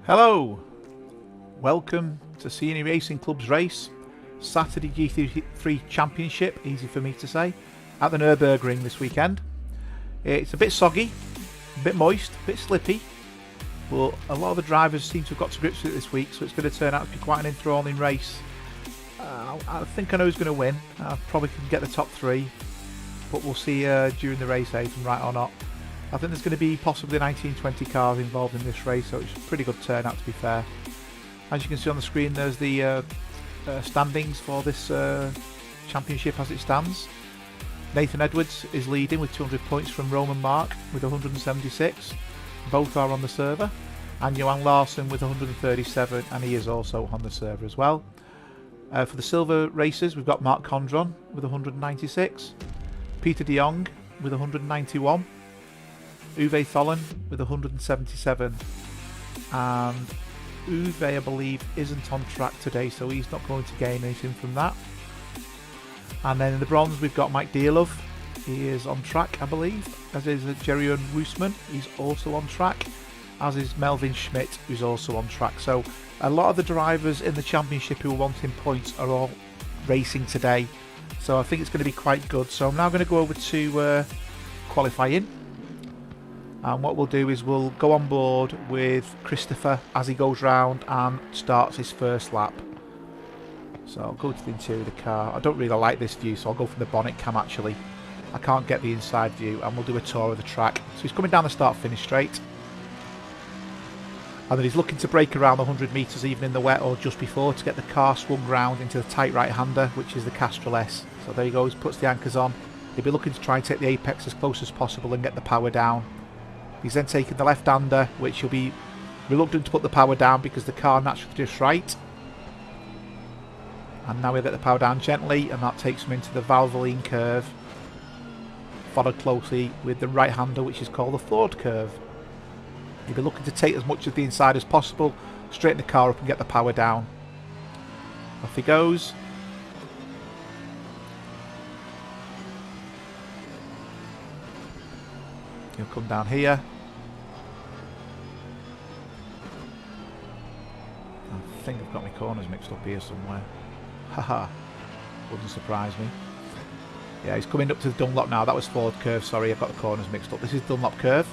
Hello, welcome to Senior Racing Club's race, Saturday GT3 Championship, easy for me to say, at the Nurburgring this weekend. It's a bit soggy, a bit moist, a bit slippy, but a lot of the drivers seem to have got to grips with it this week, so it's going to turn out to be quite an enthralling race. I think I know who's going to win. I probably can get the top three, but we'll see during the race if I'm right or not. I think there's going to be possibly 19-20 cars involved in this race, so it's a pretty good turnout to be fair. As you can see on the screen, there's the standings for this championship as it stands. Nathan Edwards is leading with 200 points from Roman Mark with 176. Both are on the server. And Johan Larsson with 137, and he is also on the server as well. For the silver races, we've got Mark Condron with 196. Peter de Jong with 191. Uwe Thollen with 177, and Uwe I believe isn't on track today, so he's not going to gain anything from that. And then in the bronze we've got Mike Dearlove, he is on track I believe, as is Jerry Woosman, he's also on track, as is Melvin Schmidt, who's also on track. So a lot of the drivers in the championship who are wanting points are all racing today, so I think it's going to be quite good. So I'm now going to go over to qualifying. And what we'll do is we'll go on board with Christopher as he goes round and starts his first lap. So I'll go to the interior of the car. I don't really like this view, so I'll go from the bonnet cam actually. I can't get the inside view, and we'll do a tour of the track. So he's coming down the start-finish straight. And then he's looking to brake around the 100 metres even in the wet or just before to get the car swung round into the tight right-hander, which is the Castrol S. So there he goes, puts the anchors on. He'll be looking to try and take the apex as close as possible and get the power down. He's then taking the left-hander, which he'll be reluctant to put the power down because the car naturally drifts right. And now he'll get the power down gently, and that takes him into the Valvoline curve, followed closely with the right-hander, which is called the Ford curve. He'll be looking to take as much of the inside as possible, straighten the car up and get the power down. Off he goes. He'll come down here. I think I've got my corners mixed up here somewhere. Haha, wouldn't surprise me. Yeah, he's coming up to the Dunlop now. That was Ford curve, sorry, I've got the corners mixed up. This is Dunlop curve.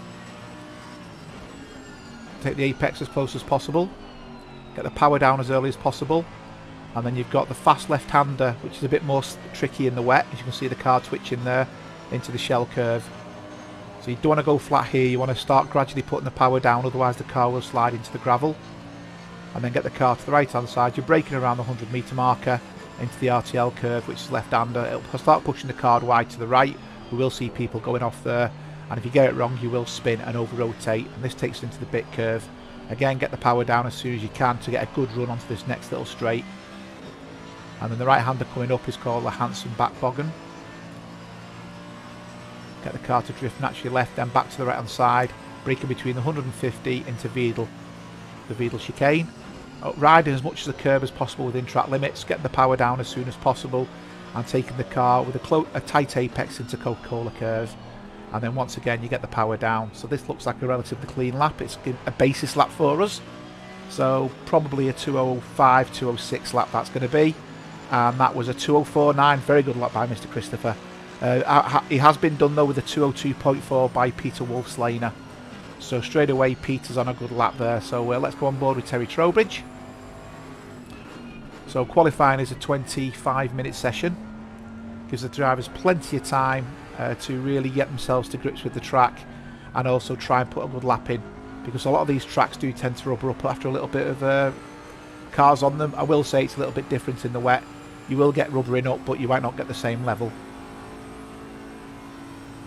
Take the apex as close as possible. Get the power down as early as possible. And then you've got the fast left-hander, which is a bit more tricky in the wet. As you can see the car twitching there into the shell curve. So you don't want to go flat here, you want to start gradually putting the power down, otherwise the car will slide into the gravel. And then get the car to the right hand side. You're braking around the 100 metre marker into the RTL curve, which is left-hander. It'll start pushing the car wide to the right. We will see people going off there, and if you get it wrong you will spin and over-rotate, and this takes it into the bit curve. Again, get the power down as soon as you can to get a good run onto this next little straight. And then the right-hander coming up is called the Hanson back boggen. Get the car to drift naturally left, then back to the right hand side, braking between the 150 into Wiedel, the Wiedel chicane. Riding as much as the curb as possible within track limits, getting the power down as soon as possible, and taking the car with a tight apex into Coca-Cola curve. And then once again you get the power down. So this looks like a relatively clean lap. It's a basis lap for us, so probably a 205, 206 lap that's going to be. And that was a 204.9, very good lap by Mr. Christopher. He has been done though with a 202.4 by Peter Wolfslainer. So straight away Peter's on a good lap there. So let's go on board with Terry Trowbridge. So qualifying is a 25-minute session. Gives the drivers plenty of time to really get themselves to grips with the track, and also try and put a good lap in, because a lot of these tracks do tend to rubber up after a little bit of cars on them. I will say it's a little bit different in the wet. You will get rubbering up, but you might not get the same level.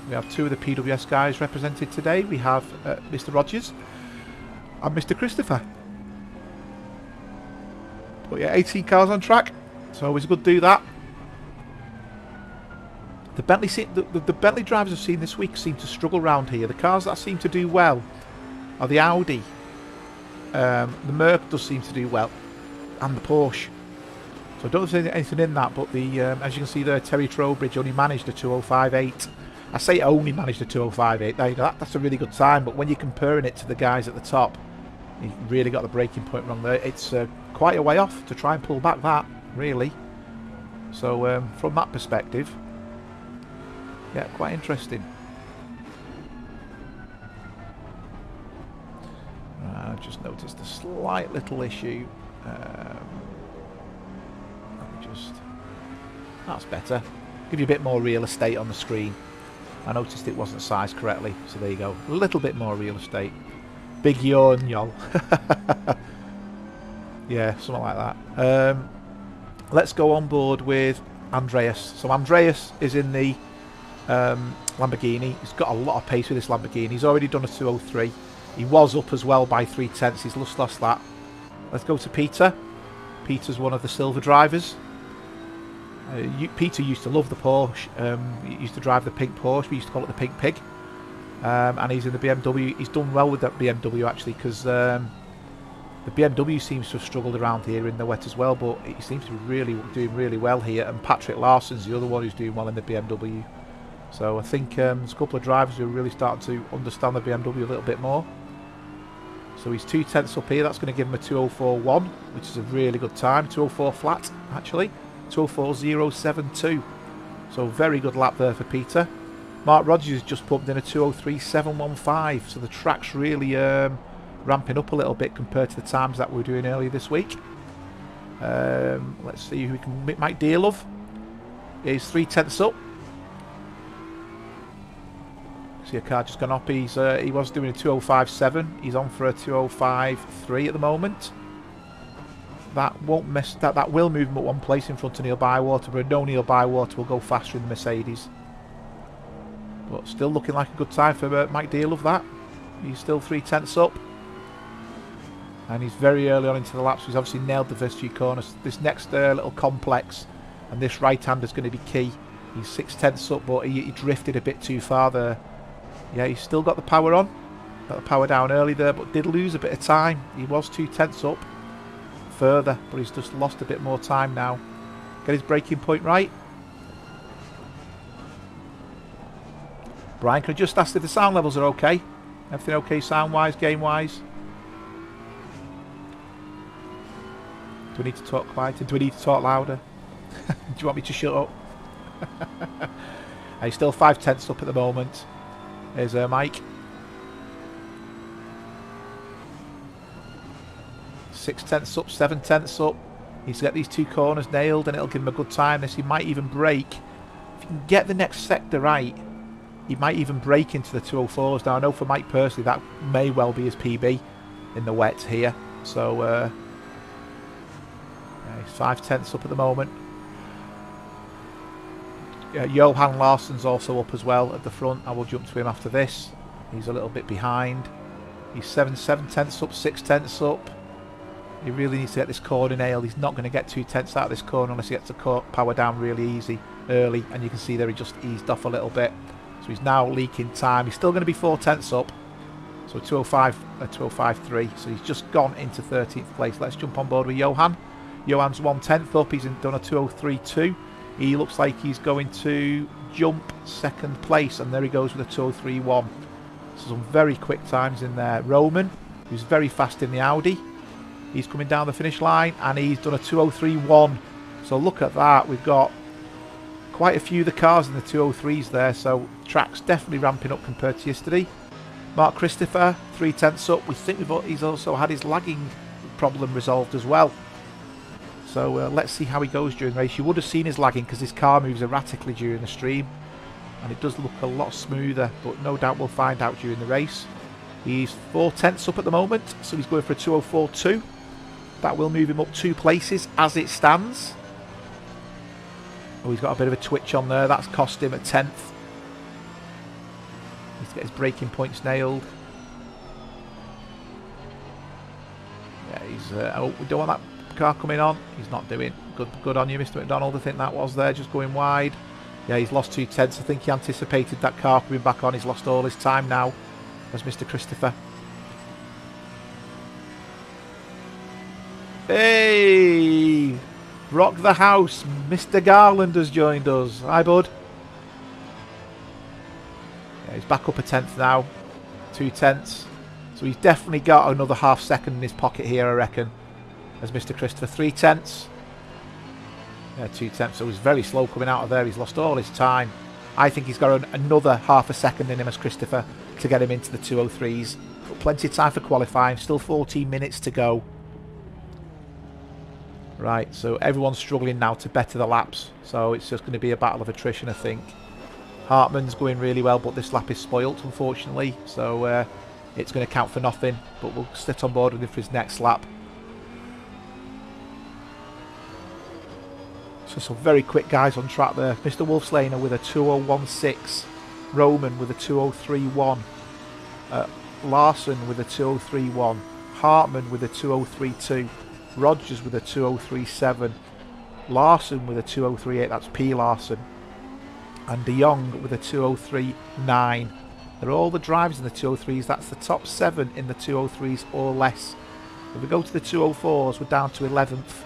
We have two of the PWS guys represented today. We have Mr. Rogers and Mr. Christopher. But yeah, 18 cars on track, so always good to do that. The Bentley drivers I've seen this week seem to struggle around here. The cars that seem to do well are the Audi. The Merc does seem to do well, and the Porsche. So I don't see anything in that, but as you can see there, Terry Trowbridge only managed a 205.8. I say only managed a 205.8. That's a really good time, but when you're comparing it to the guys at the top, He really got the braking point wrong there. It's quite a way off to try and pull back that, really. So from that perspective, yeah, quite interesting. I just noticed a slight little issue. Let me just... That's better. Give you a bit more real estate on the screen. I noticed it wasn't sized correctly, so there you go. A little bit more real estate. Big yawn, y'all. Yeah, something like that. Let's go on board with Andreas. So Andreas is in the Lamborghini. He's got a lot of pace with this Lamborghini. He's already done a 203. He was up as well by 3/10. He's just lost that. Let's go to Peter. Peter's one of the silver drivers. Peter used to love the Porsche. He used to drive the pink Porsche. We used to call it the pink pig. And he's in the BMW. He's done well with that BMW actually, because the BMW seems to have struggled around here in the wet as well, but he seems to be really doing really well here. And Patrick Larson's the other one who's doing well in the BMW. So I think there's a couple of drivers who are really starting to understand the BMW a little bit more. So he's 2/10 up here. That's going to give him a 2:04.1, which is a really good time. 2:04 flat, actually. 2:04.072. So very good lap there for Peter. Mark Rogers has just pumped in a 2:03.715. So the track's really ramping up a little bit compared to the times that we were doing earlier this week. Let's see who we can... Mike Dearlove is 3/10 up. See a car just gone up. He was doing a 2:05.7. He's on for a 2:05.3 at the moment. That won't miss that. That will move him at one place in front of Neil Bywater, but I know Neil Bywater will go faster in the Mercedes. But still looking like a good time for Mike Dearlove. That he's still 3/10 up, and he's very early on into the laps. He's obviously nailed the first few corners. This next little complex and this right hander is going to be key. He's 6/10 up, but he drifted a bit too far there. Yeah, he's still got the power on. Got the power down early there, but did lose a bit of time. He was 2/10 up further, but he's just lost a bit more time now. Get his braking point right. Brian, can I just ask if the sound levels are okay? Everything okay sound-wise, game-wise? Do we need to talk quieter? Do we need to talk louder? Do you want me to shut up? He's still 5/10 up at the moment. There's Mike. 6/10 up, 7/10 up. He needs to get these two corners nailed and it'll give him a good time. This, he might even break. If he can get the next sector right, he might even break into the 2:04s. Now I know for Mike personally that may well be his PB in the wet here. So yeah, he's 5/10 up at the moment. Johan Larsson's also up as well at the front. I will jump to him after this. He's a little bit behind. He's 7/10 up, 6/10 up. He really needs to get this corner nailed. He's not going to get 2/10 out of this corner unless he gets the power down really easy early. And you can see there he just eased off a little bit. So he's now leaking time. He's still going to be 4/10 up. So 2:05.3. So he's just gone into 13th place. Let's jump on board with Johan. Johan's 1/10 up. He's done a 2:03.2. He looks like he's going to jump second place, and there he goes with a 2:03.1. So some very quick times in there. Roman, who's very fast in the Audi, he's coming down the finish line, and he's done a 2:03.1. So look at that. We've got quite a few of the cars in the 2:03s there, so track's definitely ramping up compared to yesterday. Mark Christopher, 3/10 up. We think he's also had his lagging problem resolved as well. So let's see how he goes during the race. You would have seen his lagging because his car moves erratically during the stream. And it does look a lot smoother, but no doubt we'll find out during the race. He's 4/10 up at the moment, so he's going for a 2:04.2. That will move him up 2 places as it stands. Oh, he's got a bit of a twitch on there. That's cost him a 10th. Needs to get his braking points nailed. Yeah, he's... oh, we don't want that car coming on. He's not doing good on you, Mr. McDonald. I think that was there, just going wide. Yeah, he's lost 2/10. I think he anticipated that car coming back on. He's lost all his time now as Mr. Christopher. Hey, rock the house. Mr. Garland has joined us. Hi, bud. Yeah, he's back up a 10th now. 2/10. So So he's definitely got another half second in his pocket here, I reckon, as Mr. Christopher. 3/10. Yeah, 2/10. So he's very slow coming out of there. He's lost all his time. I think he's got another half a second in him as Christopher to get him into the 203s. Got plenty of time for qualifying. Still 14 minutes to go. Right, so everyone's struggling now to better the laps. So it's just going to be a battle of attrition, I think. Hartman's going really well, but this lap is spoilt, unfortunately. So it's going to count for nothing. But we'll sit on board with him for his next lap. So some very quick guys on track there. Mr. Wolfslaner with a 2:01.6. Roman with a 2:03.1. Larson with a 2:03.1. Hartman with a 2:03.2. Rogers with a 2:03.7. Larson with a 2:03.8. That's P. Larson. And De Jong with a 2:03.9. They're all the drivers in the 2:03s. That's the top 7 in the 2:03s or less. If we go to the 2:04s, we're down to 11th.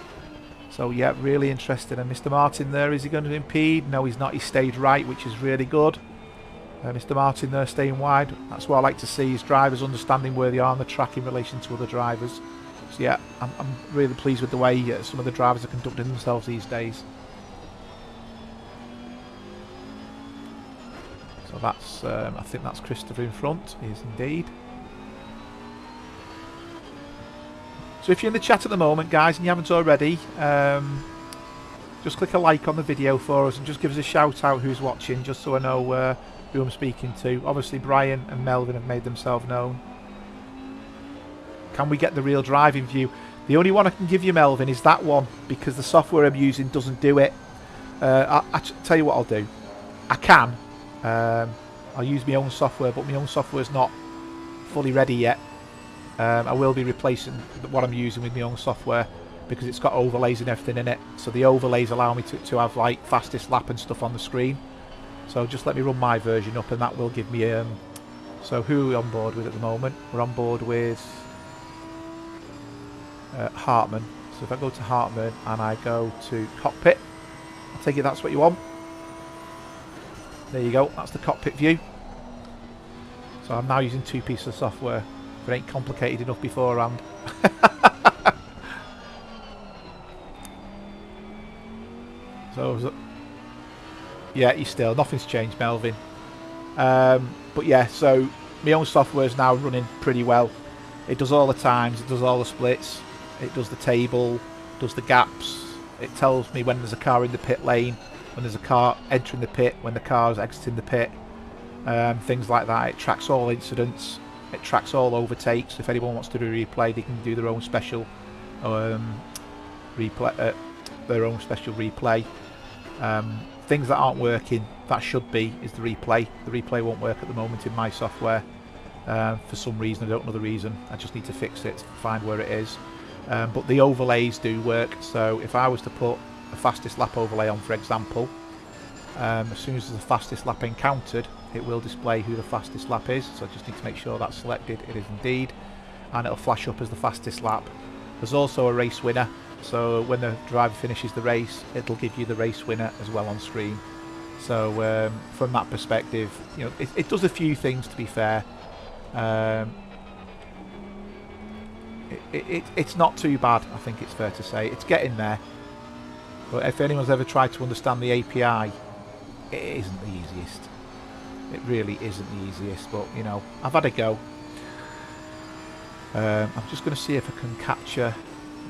So yeah, really interesting. And Mr. Martin there, is he going to impede? No, he's not. He stayed right, which is really good. Mr. Martin there staying wide. That's what I like to see, is drivers understanding where they are on the track in relation to other drivers. So yeah, I'm really pleased with the way some of the drivers are conducting themselves these days. So that's, I think that's Christopher in front. He is indeed. So if you're in the chat at the moment, guys, and you haven't already, just click a like on the video for us and just give us a shout out who's watching, just so I know who I'm speaking to. Obviously Brian and Melvin have made themselves known. Can we get the real driving view? The only one I can give you, Melvin, is that one, because the software I'm using doesn't do it. I tell you what I'll do. I can. I'll use my own software, but my own software is not fully ready yet. I will be replacing what I'm using with my own software, because it's got overlays and everything in it. So the overlays allow me to have like fastest lap and stuff on the screen. So just let me run my version up, and that will give me so who are we on board with at the moment? We're on board with Hartman. So if I go to Hartman and I go to cockpit, I take it that's what you want. There you go, that's the cockpit view. So I'm now using 2 pieces of software. If it ain't complicated enough beforehand. So yeah, you still, nothing's changed, Melvin. But yeah, so my own software is now running pretty well. It does all the times, it does all the splits, it does the table, does the gaps. It tells me when there's a car in the pit lane, when there's a car entering the pit, when the car's exiting the pit, things like that. It tracks all incidents, it tracks all overtakes. If anyone wants to do a replay, they can do their own special replay. Things that aren't working, that should be, is the replay. The replay won't work at the moment in my software for some reason. I don't know the reason. I just need to fix it, find where it is. But the overlays do work. So if I was to put a fastest lap overlay on, for example, as soon as there's a fastest lap encountered, it will display who the fastest lap is. So I just need to make sure that's selected. It is indeed, and it'll flash up as the fastest lap. There's also a race winner. So when the driver finishes the race, it'll give you the race winner as well on screen. So from that perspective, you know, it does a few things, to be fair. It's not too bad, I think it's fair to say. It's getting there. But if anyone's ever tried to understand the API, it isn't the easiest. It really isn't the easiest, but you know, I've had a go. I'm just going to see if I can capture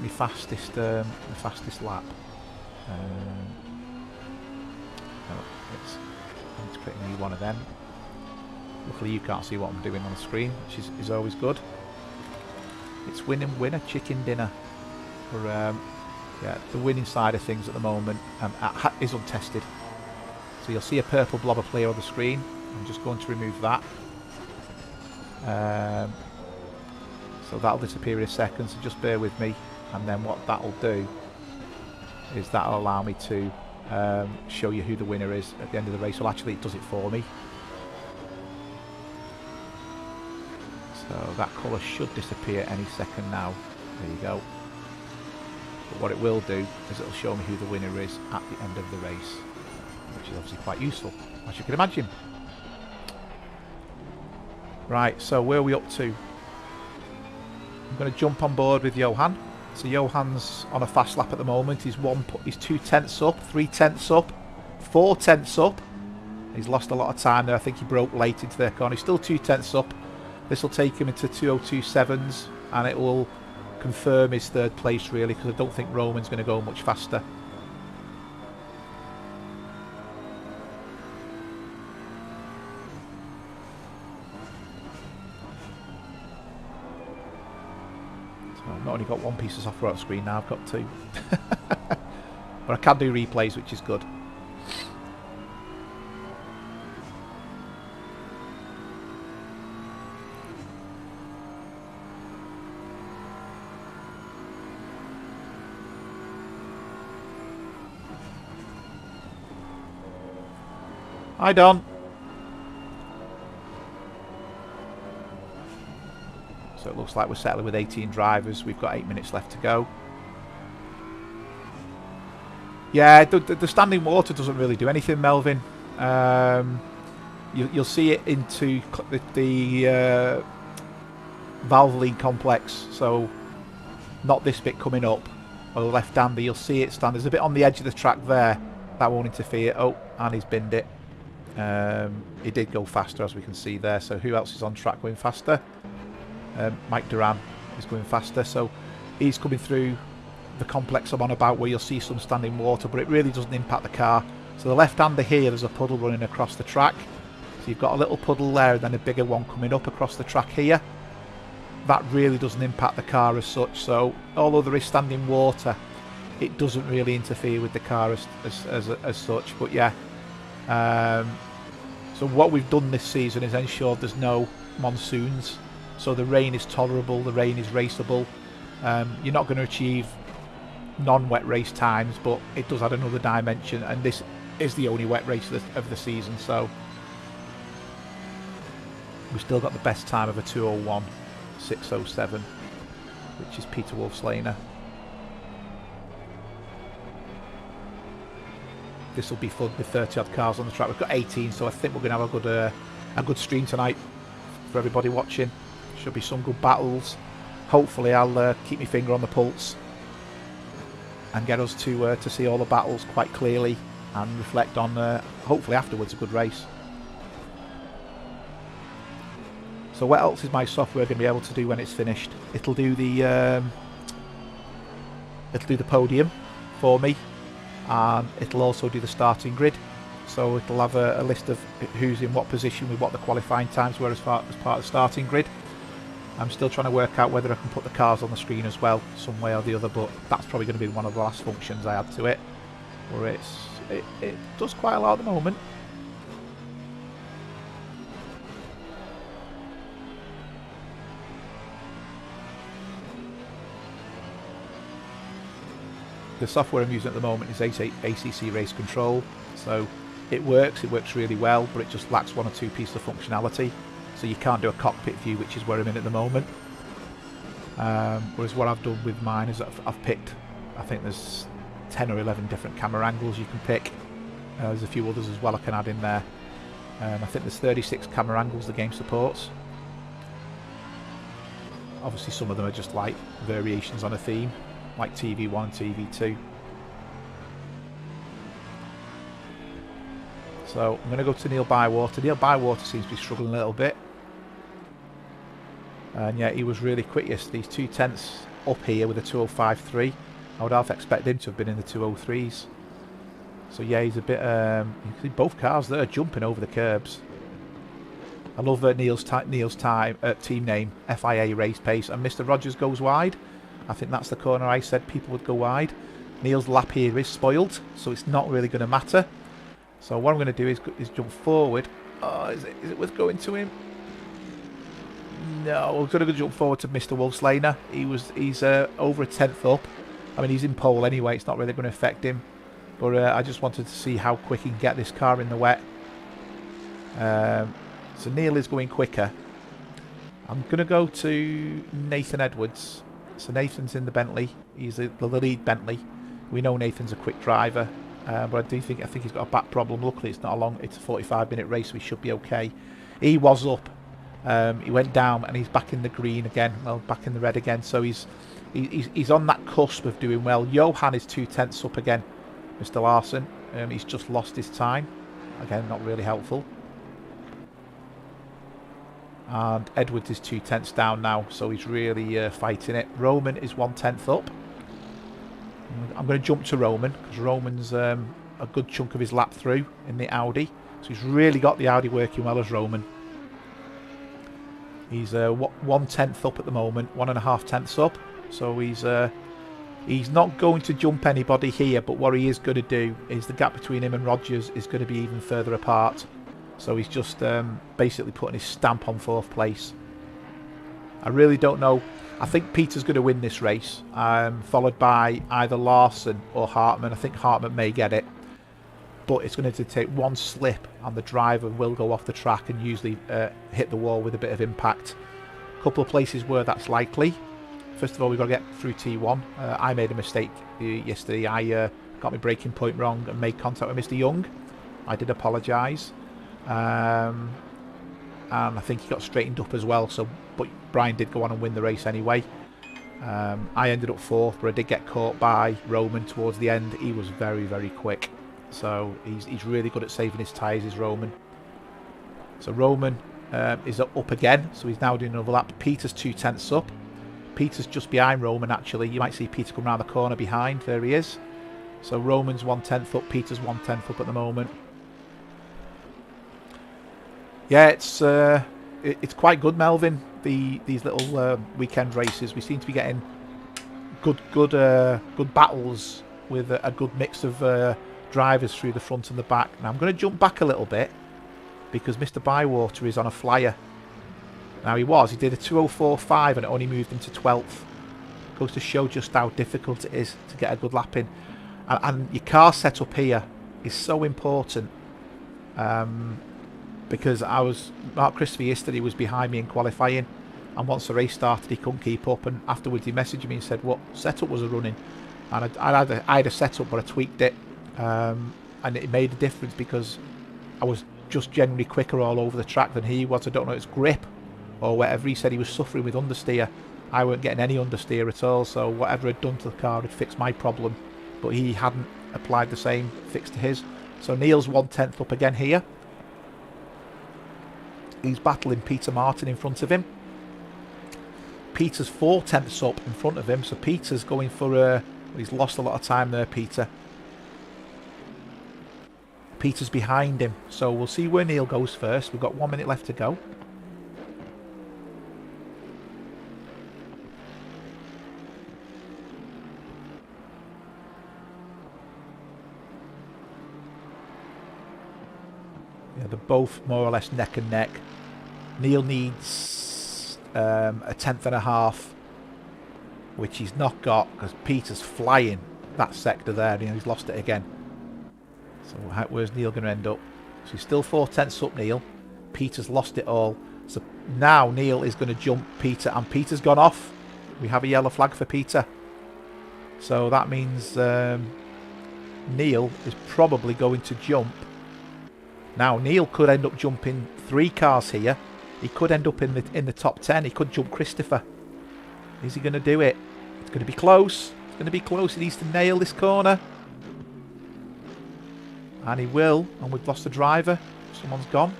my fastest lap. No, I need to create a new one of them. Luckily you can't see what I'm doing on the screen, which is always good. It's winner chicken dinner for yeah, the winning side of things at the moment is untested. So you'll see a purple blob of player on the screen. I'm just going to remove that. So that'll disappear in a second, so just bear with me. And then what that'll do is that'll allow me to show you who the winner is at the end of the race. Well, actually it does it for me. So that colour should disappear any second now. There you go. But what it will do is it'll show me who the winner is at the end of the race, which is obviously quite useful, as you can imagine. Right, so where are we up to? I'm going to jump on board with Johan. So Johan's on a fast lap at the moment. He's 2 tenths up, 3 tenths up, 4 tenths up. He's lost a lot of time there. I think he broke late into their corner. He's still 2 tenths up. This will take him into 2:02.7s, and it will confirm his third place really, because I don't think Roman's going to go much faster. I've not only got one piece of software on screen now, I've got 2. But I can do replays, which is good. Hi Don. So it looks like we're settling with 18 drivers. We've got 8 minutes left to go. Yeah, the standing water doesn't really do anything, Melvin. You'll see it into the Valvoline complex. So not this bit coming up, or the left-hander. You'll see it stand. There's a bit on the edge of the track there. That won't interfere. Oh, and he's binned it. He did go faster, as we can see there. So who else is on track going faster? Mike Duran is going faster, so he's coming through the complex I'm on about, where you'll see some standing water, but it really doesn't impact the car. So the left-hander here, there's a puddle running across the track. So you've got a little puddle there, and then a bigger one coming up across the track here. That really doesn't impact the car as such. So although there is standing water, it doesn't really interfere with the car as such. But yeah, so what we've done this season is ensured there's no monsoons. So the rain is tolerable, the rain is raceable. You're not going to achieve non-wet race times, but it does add another dimension, and this is the only wet race of the season, so we've still got the best time of a 2:01.607, which is Peter Wolfslaner. This will be fun with 30 odd cars on the track. We've got 18, so I think we're going to have a good stream tonight for everybody watching. Should be some good battles. Hopefully I'll keep my finger on the pulse and get us to see all the battles quite clearly and reflect on hopefully afterwards a good race. So what else is my software going to be able to do when it's finished? It'll do the podium for me, and it'll also do the starting grid. So it'll have a list of who's in what position with what the qualifying times were as part of the starting grid. I'm still trying to work out whether I can put the cars on the screen as well, some way or the other, but that's probably going to be one of the last functions I add to it. Where it does quite a lot at the moment. The software I'm using at the moment is ACC Race Control, so it works really well, but it just lacks one or two pieces of functionality. So you can't do a cockpit view, which is where I'm in at the moment. Whereas what I've done with mine is I've picked, I think there's 10 or 11 different camera angles you can pick. There's a few others as well I can add in there. I think there's 36 camera angles the game supports. Obviously some of them are just like variations on a theme, like TV1 and TV2. So I'm going to go to Neil Bywater. Neil Bywater seems to be struggling a little bit. And yeah, he was really quick yesterday. He's 2 tenths up here with a 2:05.3. I would have expected him to have been in the 2:03s. So yeah, he's a bit... you can see both cars there jumping over the curbs. I love Neil's team name, FIA Race Pace, and Mr. Rogers goes wide. I think that's the corner I said people would go wide. Neil's lap here is spoiled, so it's not really going to matter. So what I'm going to do is jump forward. Oh, is it worth going to him? No, we're going to jump forward to Mr. Wolfslaner. He's over a tenth up. I mean, he's in pole anyway. It's not really going to affect him. But I just wanted to see how quick he can get this car in the wet. So Neil is going quicker. I'm going to go to Nathan Edwards. So Nathan's in the Bentley. He's the lead Bentley. We know Nathan's a quick driver. But I think he's got a back problem. Luckily, it's not a long. It's a 45-minute race. So he should be okay. He was up He went down and he's back in the green again. Well, back in the red again. So he's on that cusp of doing well. Johan is 2/10 up again. Mr. Larson. He's just lost his time. Again, not really helpful. And Edwards is 2/10 down now, so he's really fighting it. Roman is 1/10 up. I'm going to jump to Roman because Roman's a good chunk of his lap through in the Audi. So he's really got the Audi working well as Roman. He's 1/10 up at the moment, 1.5 up. So he's not going to jump anybody here, but what he is going to do is the gap between him and Rogers is going to be even further apart. So he's just basically putting his stamp on 4th place. I really don't know. I think Peter's going to win this race, followed by either Larson or Hartman. I think Hartman may get it, but it's going to take one slip and the driver will go off the track and usually hit the wall with a bit of impact. A couple of places where that's likely. First of all, we've got to get through T1. I made a mistake yesterday. I got my braking point wrong and made contact with Mr. Young. I did apologise. And I think he got straightened up as well. But Brian did go on and win the race anyway. I ended up 4th, but I did get caught by Roman towards the end. He was very, very quick. So he's really good at saving his tyres, is Roman. So Roman is up again. So he's now doing another lap. Peter's 2/10 up. Peter's just behind Roman, actually. You might see Peter come around the corner behind. There he is. So Roman's 1/10 up. Peter's 1/10 up at the moment. Yeah, it's quite good, Melvin. These little weekend races. We seem to be getting good battles with a good mix of drivers through the front and the back. Now I'm going to jump back a little bit because Mr. Bywater is on a flyer. Now he did a 2:04.5 and it only moved him to 12th. Goes to show just how difficult it is to get a good lap in. And your car setup here is so important. Because Mark Christopher yesterday was behind me in qualifying, and once the race started he couldn't keep up, and afterwards he messaged me and said what setup was I running, and I had a setup but I tweaked it, and it made a difference because I was just generally quicker all over the track than he was. I don't know if it's grip or whatever. He said he was suffering with understeer. I weren't getting any understeer at all, so whatever I'd done to the car had fixed my problem, but he hadn't applied the same fix to his. So Neil's 1/10 up again here. He's battling Peter Martin in front of him. Peter's 4/10 up in front of him, so Peter's going for he's lost a lot of time there, Peter. Peter's behind him, so we'll see where Neil goes first. We've got 1 minute left to go. Yeah, they're both more or less neck and neck. Neil needs a 1/10.5, which he's not got because Peter's flying that sector there. You know, he's lost it again. So where's Neil going to end up? So he's still 4/10 up, Neil. Peter's lost it all. So now Neil is going to jump Peter, and Peter's gone off. We have a yellow flag for Peter. So that means Neil is probably going to jump. Now Neil could end up jumping 3 cars here. He could end up in the top 10. He could jump Christopher. Is he going to do it? It's going to be close. It's going to be close. He needs to nail this corner. And he will. And we've lost the driver. Someone's gone.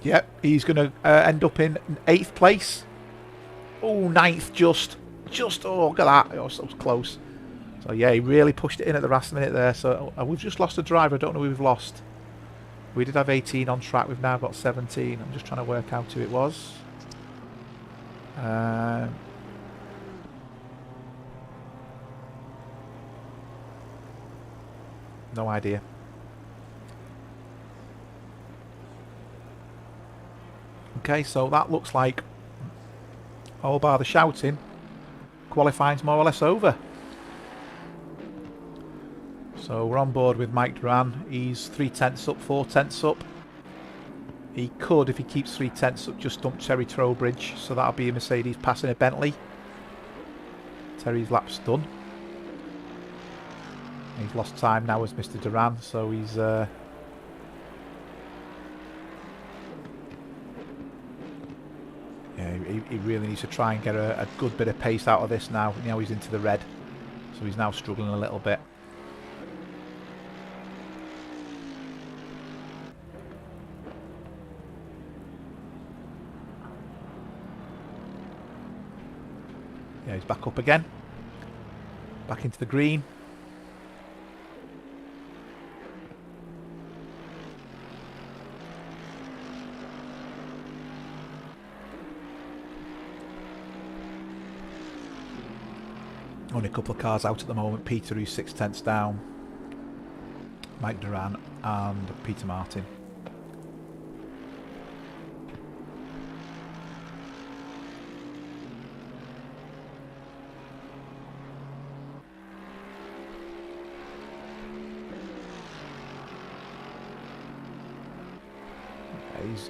Yep, he's going to end up in 8th place. Oh, 9th just. Oh, look at that. Oh, so close. So yeah, he really pushed it in at the last minute there. So we've just lost a driver. I don't know who we've lost. We did have 18 on track. We've now got 17. I'm just trying to work out who it was. No idea. Okay, so that looks like, all bar the shouting, qualifying's more or less over. So we're on board with Mike Duran. He's 3/10 up, 4/10 up. He could, if he keeps 3/10 up, just dump Terry Trowbridge. So that'll be a Mercedes passing a Bentley. Terry's lap's done. He's lost time now as Mr. Duran, so he's he really needs to try and get a good bit of pace out of this now. Now he's into the red, so he's now struggling a little bit. Yeah, he's back up again. Back into the green. Only a couple of cars out at the moment. Peter, who's 6/10 down. Mike Duran and Peter Martin.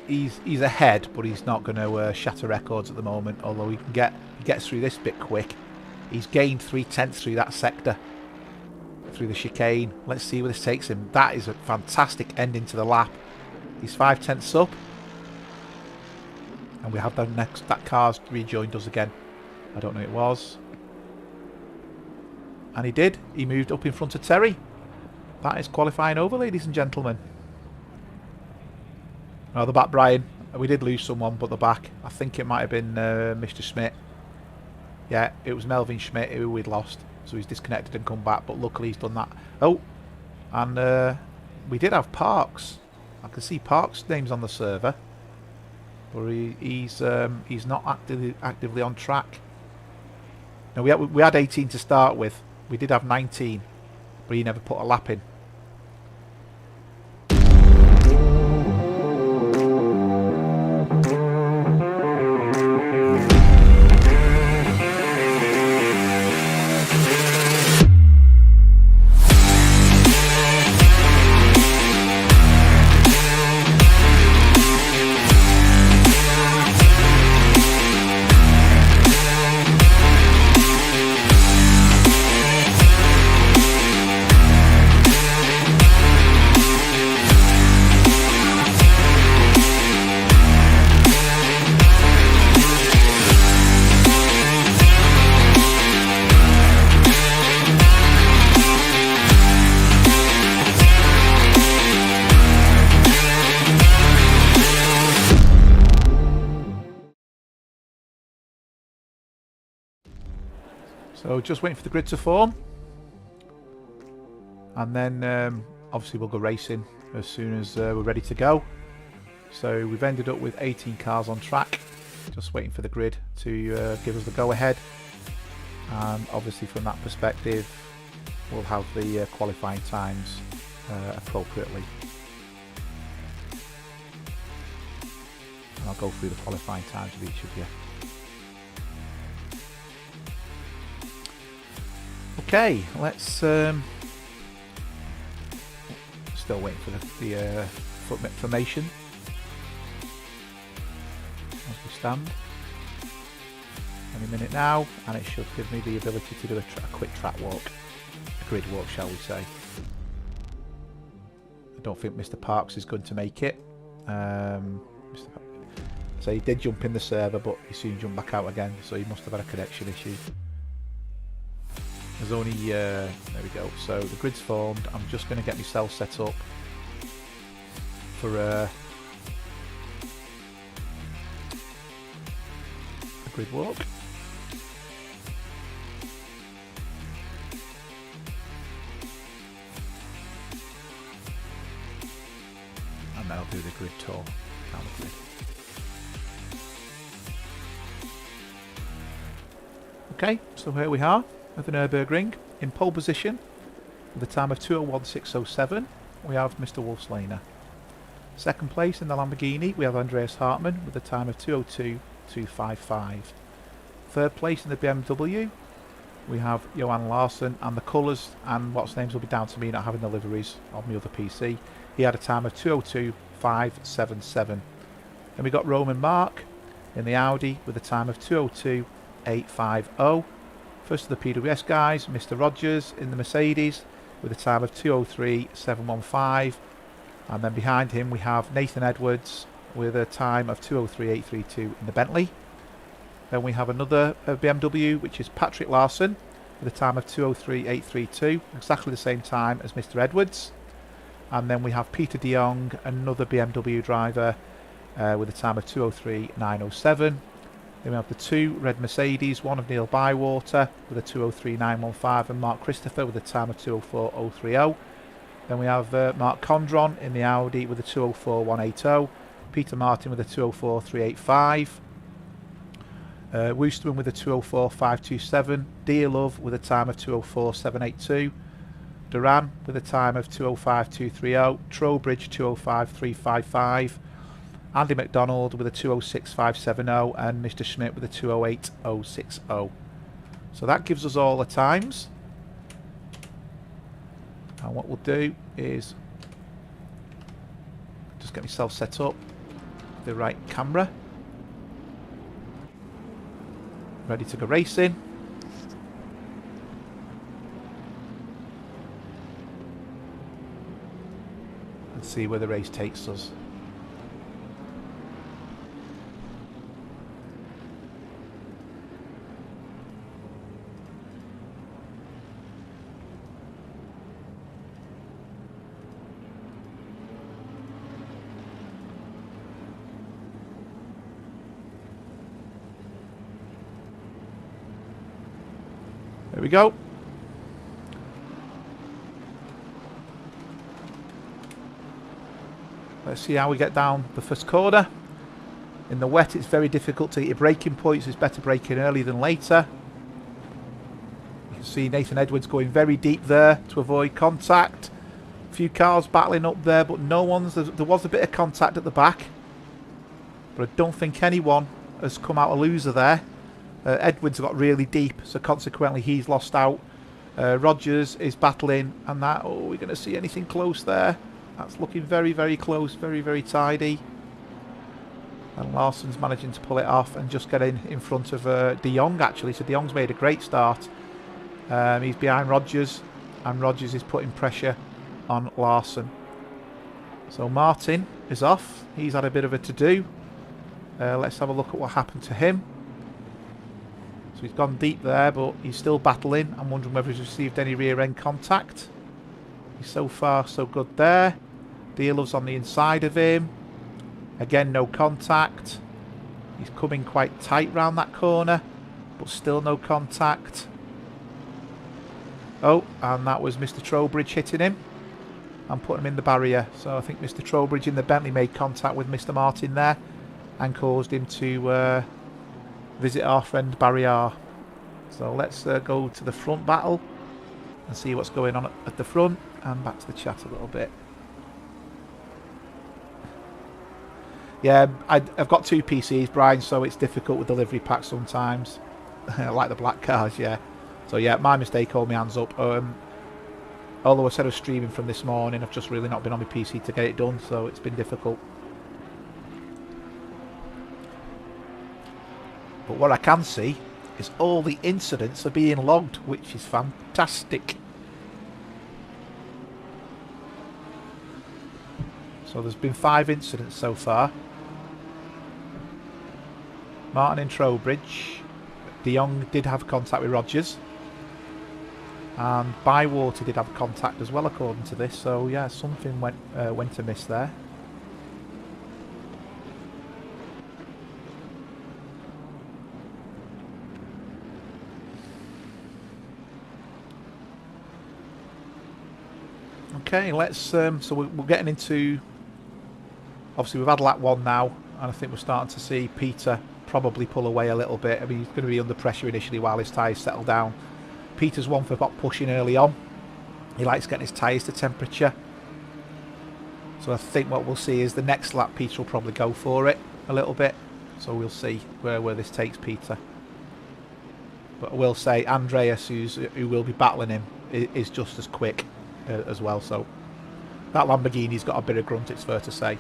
He's ahead, but he's not going to shatter records at the moment. Although he gets through this bit quick. He's gained 3/10 through that sector, through the chicane. Let's see where this takes him. That is a fantastic ending to the lap. He's 5/10 up, and we have that car's rejoined us again. I don't know who it was, and he did. He moved up in front of Terry. That is qualifying over, ladies and gentlemen. Oh, the back, Brian. We did lose someone, but the back. I think it might have been Mr. Schmidt. Yeah, it was Melvin Schmidt who we'd lost. So he's disconnected and come back, but luckily he's done that. Oh, and we did have Parks. I can see Parks' name's on the server. But he's not actively on track. Now, we had 18 to start with. We did have 19, but he never put a lap in. So just waiting for the grid to form, and then obviously we'll go racing as soon as we're ready to go. So we've ended up with 18 cars on track, just waiting for the grid to give us the go ahead, and obviously from that perspective we'll have the qualifying times appropriately, and I'll go through the qualifying times with each of you. Okay, let's still waiting for the foot formation as we stand. Any minute now, and it should give me the ability to do a quick track walk, a grid walk, shall we say. I don't think Mr. Parks is going to make it. So he did jump in the server, but he soon jumped back out again, so he must have had a connection issue. There's only, there we go, so the grid's formed. I'm just going to get myself set up for a grid walk. And then I'll do the grid tour. Grid. Okay, so here we are at the Nurburgring in pole position with a time of 2:01.607. We have Mr. Wolfslaner. Second place in the Lamborghini we have Andreas Hartmann with a time of 2:02.255. Third place in the BMW we have Johan Larsson, and the colours and what's names will be down to me not having the liveries on my other PC. He had a time of 2:02.577. Then we got Roman Mark in the Audi with a time of 2:02.850. First of the PWS guys, Mr. Rogers in the Mercedes with a time of 2:03.715, and then behind him we have Nathan Edwards with a time of 2:03.832 in the Bentley. Then we have another BMW, which is Patrick Larson, with a time of 2:03.832, exactly the same time as Mr. Edwards. And then we have Peter de Jong, another BMW driver, with a time of 2:03.907. Then we have the two red Mercedes, one of Neil Bywater with a 2:03.915, and Mark Christopher with a time of 2:04.030. Then we have Mark Condron in the Audi with a 2:04.180, Peter Martin with a 2:04.385, Woosterman with a 2:04.527, Dear Love with a time of 2:04.782, Duran with a time of 2:05.230, Trowbridge 2:05.355, Andy McDonald with a 2:06.570, and Mr. Schmidt with a 2:08.060. So that gives us all the times. And what we'll do is just get myself set up, the right camera, ready to go racing. And see where the race takes us. There we go. Let's see how we get down the first corner. In the wet, it's very difficult to hit your braking points. It's better braking early than later. You can see Nathan Edwards going very deep there to avoid contact. A few cars battling up there, but no one's... There was a bit of contact at the back, but I don't think anyone has come out a loser there. Edwards got really deep, so consequently he's lost out. Rogers is battling, and that... Oh, we're going to see anything close there. That's looking very, very close, very, very tidy. And Larson's managing to pull it off and just get in front of de Jong, actually. So de Jong's made a great start. He's behind Rogers, and Rogers is putting pressure on Larson. So Martin is off. He's had a bit of a to-do. Let's have a look at what happened to him. So he's gone deep there, but he's still battling. I'm wondering whether he's received any rear-end contact. He's so far so good there. Dealer's on the inside of him. Again, no contact. He's coming quite tight round that corner, but still no contact. Oh, and that was Mr. Trowbridge hitting him and putting him in the barrier. So I think Mr. Trowbridge in the Bentley made contact with Mr. Martin there and caused him to visit our friend Barry R. So let's go to the front battle and see what's going on at the front, and back to the chat a little bit. Yeah, I've got two PCs, Brian, so it's difficult with delivery packs sometimes. Like the black cars, yeah. So yeah, my mistake, hold my hands up. Although I said I was streaming from this morning, I've just really not been on my PC to get it done, so it's been difficult. But what I can see is all the incidents are being logged, which is fantastic. So there's been 5 incidents so far. Martin and Trowbridge. De Jong did have contact with Rogers. And Bywater did have contact as well, according to this. So yeah, something went amiss there. Okay, let's. So we're getting into. Obviously, we've had lap 1 now, and I think we're starting to see Peter probably pull away a little bit. I mean, he's going to be under pressure initially while his tyres settle down. Peter's one for pushing early on. He likes getting his tyres to temperature. So I think what we'll see is the next lap Peter will probably go for it a little bit. So we'll see where this takes Peter. But I will say Andreas, who will be battling him, is just as quick as well. So that Lamborghini's got a bit of grunt, it's fair to say.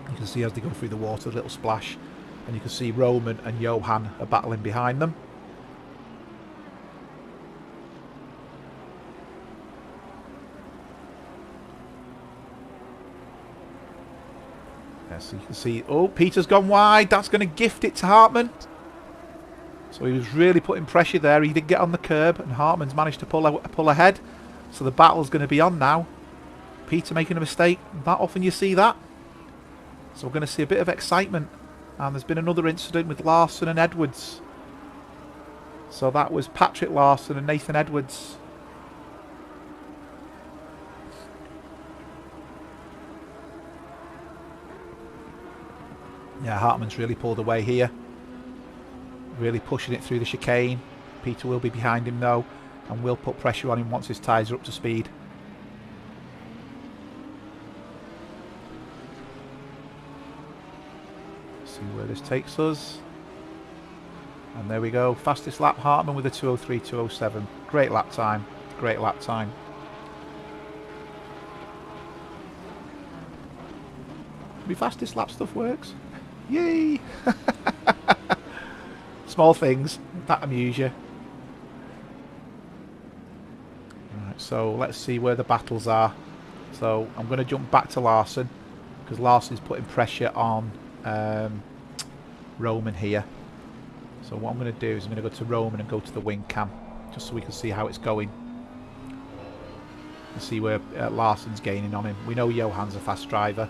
You can see as they go through the water, a little splash, and you can see Roman and Johan are battling behind them. Yeah, So you can see, oh, Peter's gone wide. That's going to gift it to Hartman. So he was really putting pressure there. He did get on the curb, and Hartman's managed to pull ahead. So the battle's going to be on now. Peter making a mistake. Not often you see that. So we're going to see a bit of excitement. And there's been another incident with Larson and Edwards. So that was Patrick Larson and Nathan Edwards. Yeah, Hartman's really pulled away here. Really pushing it through the chicane. Peter will be behind him though, and will put pressure on him once his tyres are up to speed. See where this takes us. And there we go. Fastest lap, Hartman with a 2:03.207. Great lap time. Great lap time. My fastest lap stuff works. Yay! Small things that amuse you. Right, so let's see where the battles are. So I'm going to jump back to Larson, because Larson's putting pressure on Roman here. So what I'm going to do is I'm going to go to Roman and go to the wing cam, just so we can see how it's going. And see where Larson's gaining on him. We know Johan's a fast driver,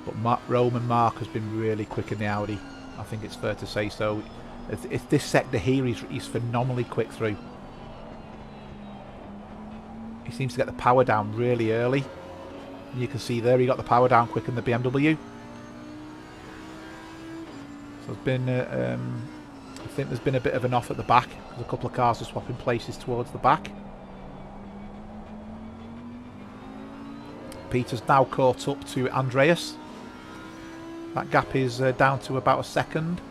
but Roman Mark has been really quick in the Audi. I think it's fair to say so. If this sector here, he's phenomenally quick through. He seems to get the power down really early. And you can see there he got the power down quicker than the BMW. So there's been, I think there's been a bit of an off at the back, because a couple of cars are swapping places towards the back. Peter's now caught up to Andreas. That gap is down to about a second.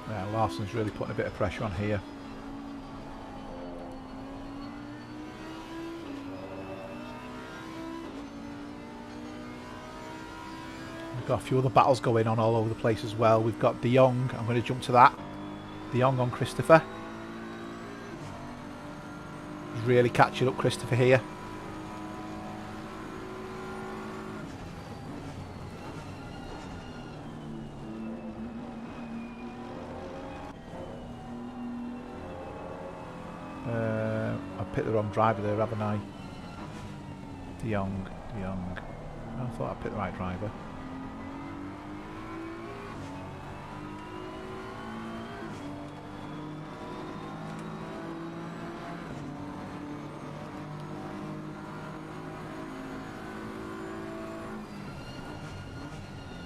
Yeah, Larson's really putting a bit of pressure on here. We've got a few other battles going on all over the place as well. We've got De Jong. I'm going to jump to that. De Jong on Christopher. He's really catching up Christopher here. I picked the wrong driver there, haven't I? De Jong. I thought I picked the right driver.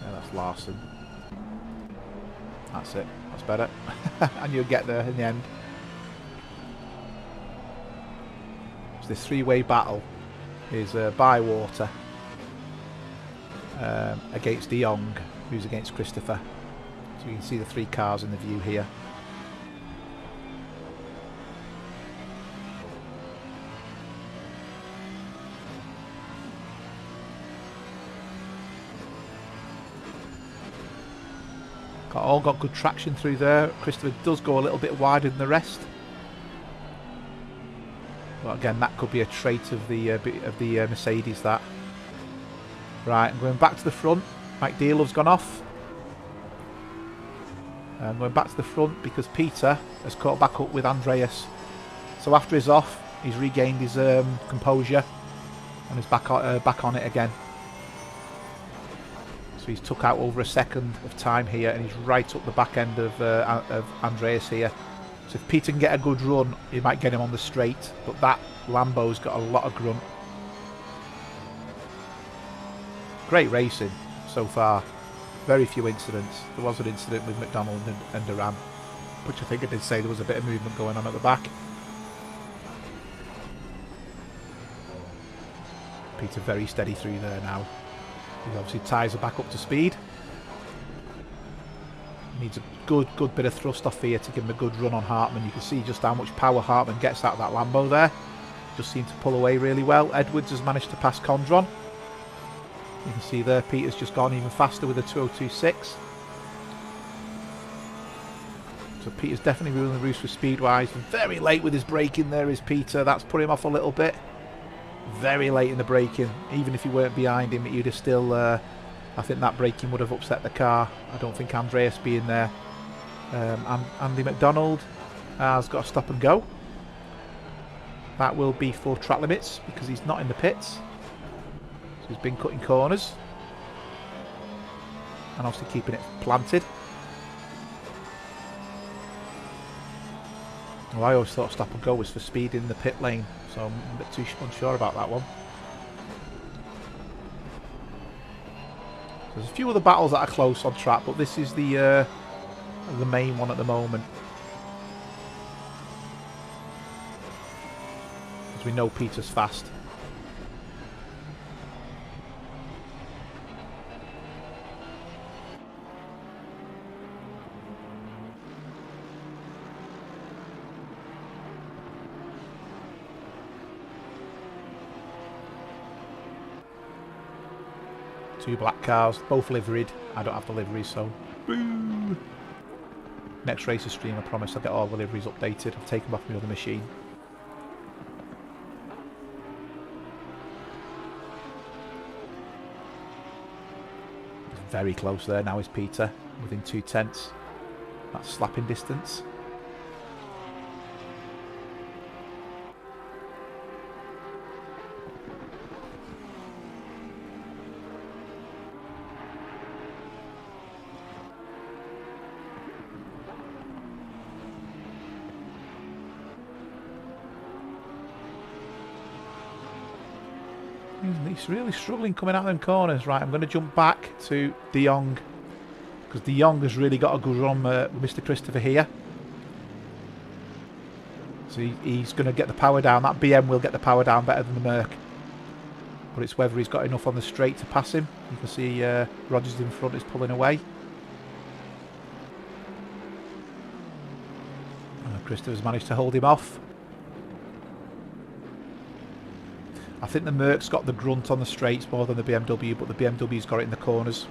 Yeah, that's Larson. That's it. That's better. And you'll get there in the end. So this three-way battle is Bywater against De Jong, who's against Christopher. So you can see the three cars in the view here. All got good traction through there. Christopher does go a little bit wider than the rest. But again, that could be a trait of the Mercedes. That. Right, I'm going back to the front. Mike Dealove's gone off. I'm going back to the front because Peter has caught back up with Andreas. So after he's off, he's regained his composure and is back on it again. So he's took out over a second of time here, and he's right up the back end of Andreas here. So if Peter can get a good run, he might get him on the straight, but that Lambo's got a lot of grunt. Great racing so far. Very few incidents. There was an incident with McDonald and Duran, which I think I did say there was a bit of movement going on at the back. Peter very steady through there now. He obviously tyres are back up to speed. Needs a good bit of thrust off here to give him a good run on Hartman. You can see just how much power Hartman gets out of that Lambo there. Just seemed to pull away really well. Edwards has managed to pass Condron. You can see there Peter's just gone even faster with a 2:02.6. So Peter's definitely ruling the roost with speed-wise. Very late with his braking there is Peter. That's put him off a little bit. Very late in the braking. Even if he weren't behind him, he'd have still... I think that braking would have upset the car. I don't think Andreas being there. Andy McDonald has got to stop and go. That will be for track limits because he's not in the pits. So he's been cutting corners. And obviously keeping it planted. Well, I always thought stop and go was for speed in the pit lane, so I'm a bit too unsure about that one. There's a few other battles that are close on track, but this is the main one at the moment. As we know Peter's fast. Two black cars, both liveried. I don't have the liveries, so boo! Next racer stream, I promise I'll get all the liveries updated. I've taken them off my other machine. Very close there now is Peter, within 2/10. That's slapping distance. He's really struggling coming out of them corners. Right, I'm going to jump back to De Jong because De Jong has really got a good run with Mr. Christopher here. So he's going to get the power down. That BM will get the power down better than the Merc. But it's whether he's got enough on the straight to pass him. You can see Rogers in front is pulling away. Christopher's managed to hold him off. I think the Merc's got the grunt on the straights more than the BMW, but the BMW's got it in the corners.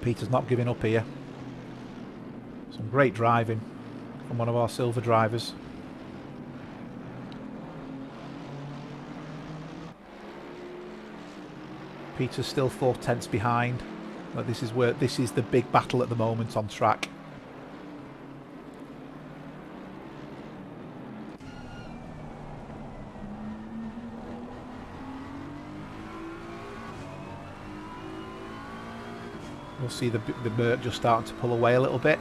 Peter's not giving up here. Some great driving from one of our silver drivers. Peter's still 4/10 behind. But this is the big battle at the moment on track. You'll see the Merc just starting to pull away a little bit,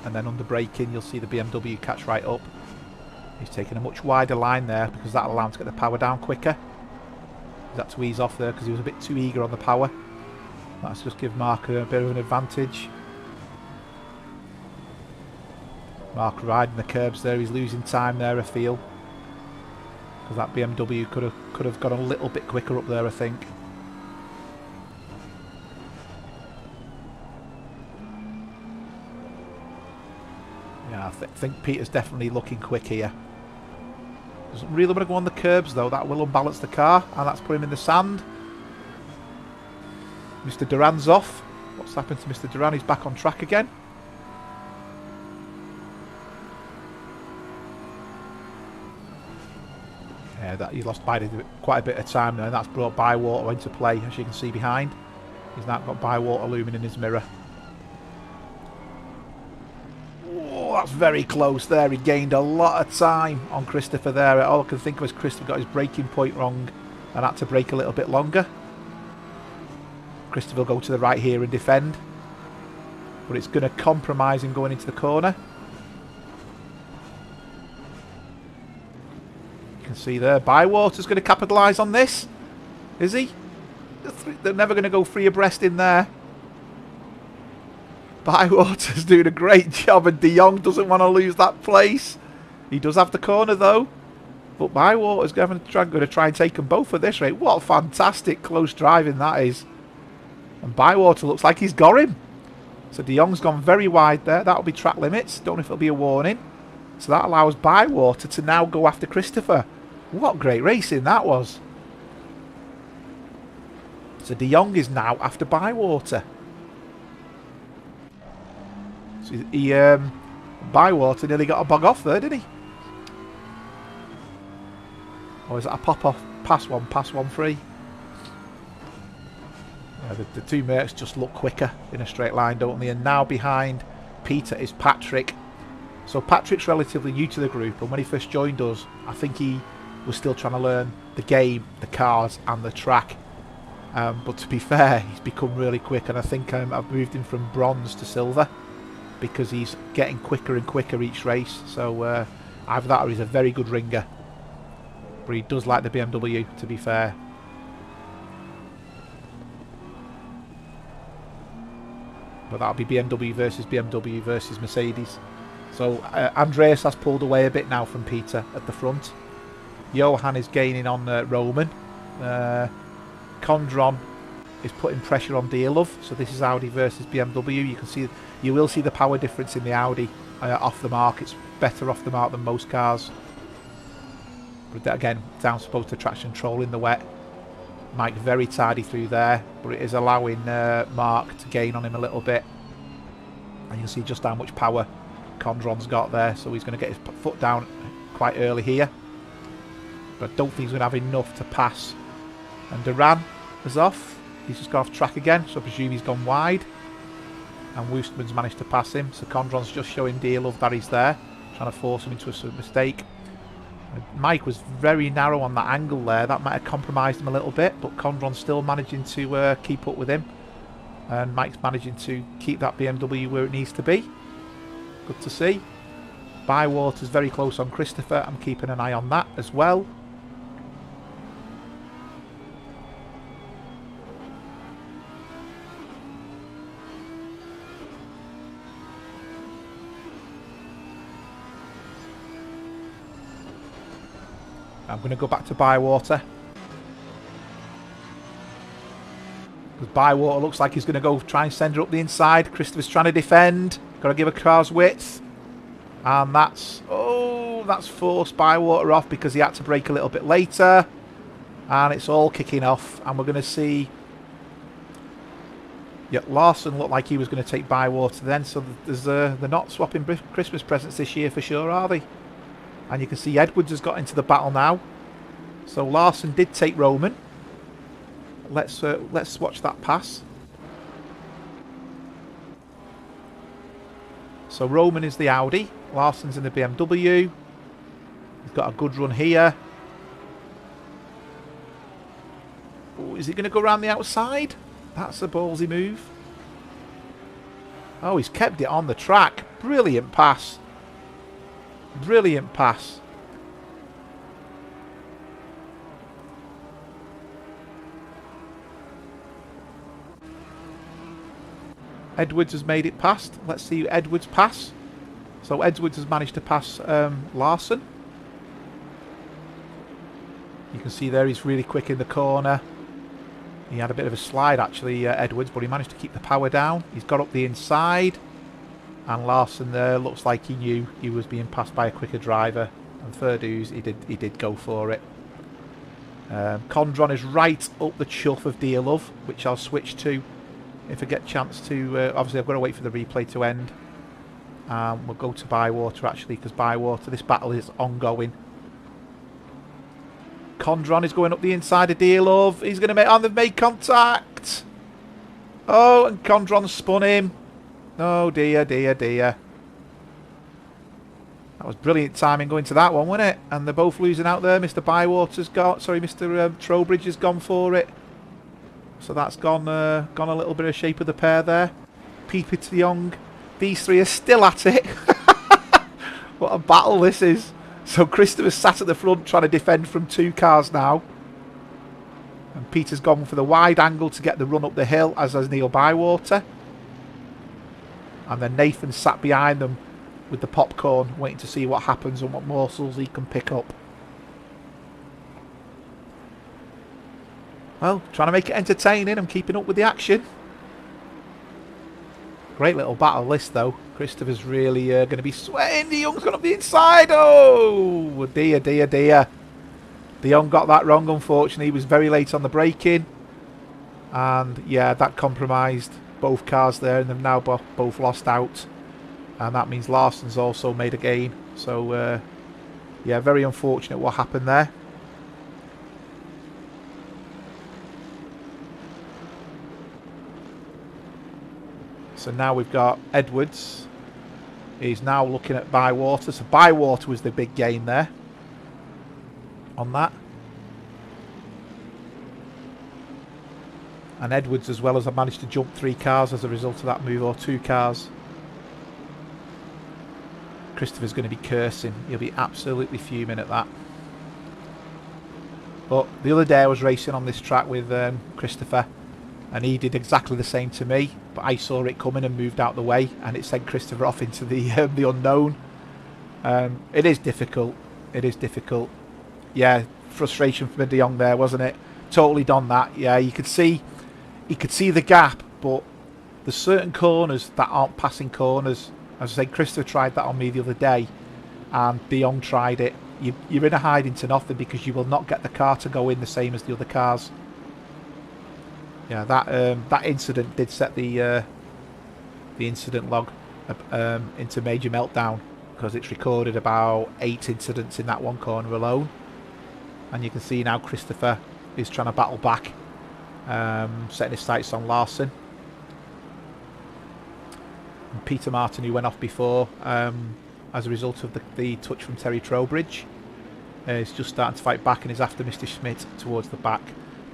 and then under braking you'll see the BMW catch right up. He's taking a much wider line there because that'll allow him to get the power down quicker. He's had to ease off there because he was a bit too eager on the power. That's just give Mark a bit of an advantage. Mark riding the curbs there, he's losing time there I feel. Because that BMW could have gone a little bit quicker up there I think. Yeah, I think Peter's definitely looking quick here. Doesn't really want to go on the curbs though, that will unbalance the car and that's put him in the sand. Mr. Duran's off. What's happened to Mr. Duran? He's back on track again. Yeah, that he lost quite a bit of time there, and that's brought Bywater into play, as you can see behind. He's now got Bywater looming in his mirror. Oh, that's very close there. He gained a lot of time on Christopher there. All I can think of is Christopher got his braking point wrong and had to brake a little bit longer. Christopher will go to the right here and defend. But it's going to compromise him going into the corner. You can see there, Bywater's going to capitalise on this. Is he? They're never going to go free abreast in there. Bywater's doing a great job and De Jong doesn't want to lose that place. He does have the corner though. But Bywater's going to try and take them both at this rate. What fantastic close driving that is. And Bywater looks like he's got him. So De Jong's gone very wide there. That'll be track limits. Don't know if it'll be a warning. So that allows Bywater to now go after Christopher. What great racing that was. So De Jong is now after Bywater. So Bywater nearly got a bog off there, didn't he? Or is that a pop-off? Pass one free. The two mates just look quicker in a straight line, don't they? And now behind Peter is Patrick. So Patrick's relatively new to the group, and when he first joined us, I think he was still trying to learn the game, the cars and the track. But to be fair, he's become really quick, and I think I've moved him from bronze to silver because he's getting quicker and quicker each race. So either that or he's a very good ringer. But he does like the BMW, to be fair. But that'll be BMW versus Mercedes. So Andreas has pulled away a bit now from Peter at the front. Johan is gaining on Roman. Condron is putting pressure on Dearlove. So this is Audi versus BMW. You will see the power difference in the Audi off the mark. It's better off the mark than most cars. But again, down supposed to traction control in the wet. Mike very tidy through there, but it is allowing Mark to gain on him a little bit. And you'll see just how much power Condron's got there, so he's going to get his foot down quite early here. But I don't think he's going to have enough to pass. And Duran is off. He's just got off track again, so I presume he's gone wide. And Woostman's managed to pass him, so Condron's just showing Dearlove that he's there, trying to force him into a mistake. Mike was very narrow on that angle there. That might have compromised him a little bit, but Condron's still managing to keep up with him. And Mike's managing to keep that BMW where it needs to be. Good to see. Bywater's very close on Christopher. I'm keeping an eye on that as well. I'm going to go back to Bywater. Because Bywater looks like he's going to go try and send her up the inside. Christopher's trying to defend. Got to give her car's width. And that's forced Bywater off because he had to brake a little bit later. And it's all kicking off. And we're going to see... Yeah, Larson looked like he was going to take Bywater then. So they're not swapping Christmas presents this year for sure, are they? And you can see Edwards has got into the battle now. So Larson did take Roman. Let's watch that pass. So Roman is the Audi. Larson's in the BMW. He's got a good run here. Oh, is he going to go around the outside? That's a ballsy move. Oh, he's kept it on the track. Brilliant pass. Brilliant pass. Edwards has made it past. Let's see Edwards pass. So Edwards has managed to pass Larson. You can see there he's really quick in the corner. He had a bit of a slide actually, Edwards, but he managed to keep the power down. He's got up the inside. And Larson there looks like he knew he was being passed by a quicker driver. And fair dues, he did go for it. Condron is right up the chuff of Dearlove, which I'll switch to if I get a chance to. Obviously, I've got to wait for the replay to end. We'll go to Bywater actually, because Bywater, this battle is ongoing. Condron is going up the inside of Dearlove. He's going to make... Oh, they've made contact. Oh, and Condron spun him. Oh dear, dear, dear. That was brilliant timing going to that one, wasn't it? And they're both losing out there. Mr. Bywater's got... Sorry, Mr. Trowbridge has gone for it. So that's gone a little bit of shape of the pair there. Peter De Jong. These three are still at it. What a battle this is. So Christopher's sat at the front trying to defend from two cars now. And Peter's gone for the wide angle to get the run up the hill, as has Neil Bywater. And then Nathan sat behind them with the popcorn, waiting to see what happens and what morsels he can pick up. Well, trying to make it entertaining. I'm keeping up with the action. Great little battle list though. Christopher's really going to be sweating. De Jong's gone up the inside. Oh dear, dear, dear. De Jong got that wrong, unfortunately. He was very late on the braking. And yeah, that compromised both cars there, and they've now both lost out. And that means Larsson's also made a gain. So yeah, very unfortunate what happened there. So now we've got Edwards. He's now looking at Bywater. So Bywater was the big gain there on that. And Edwards as well, as I managed to jump 3 cars as a result of that move, or 2 cars. Christopher's going to be cursing. He'll be absolutely fuming at that. But the other day I was racing on this track with Christopher, and he did exactly the same to me, but I saw it coming and moved out the way, and it sent Christopher off into the unknown. It is difficult. It is difficult. Yeah, frustration from De Jong there, wasn't it? Totally done that. Yeah, you could see the gap, but there's certain corners that aren't passing corners. As I say, Christopher tried that on me the other day, and De Jong tried it. You're in a hiding to nothing, because you will not get the car to go in the same as the other cars. Yeah, that incident did set the incident log into major meltdown, because it's recorded about 8 incidents in that one corner alone. And you can see now Christopher is trying to battle back, setting his sights on Larsson. And Peter Martin, who went off before as a result of the touch from Terry Trowbridge, is just starting to fight back and is after Mr. Schmidt towards the back.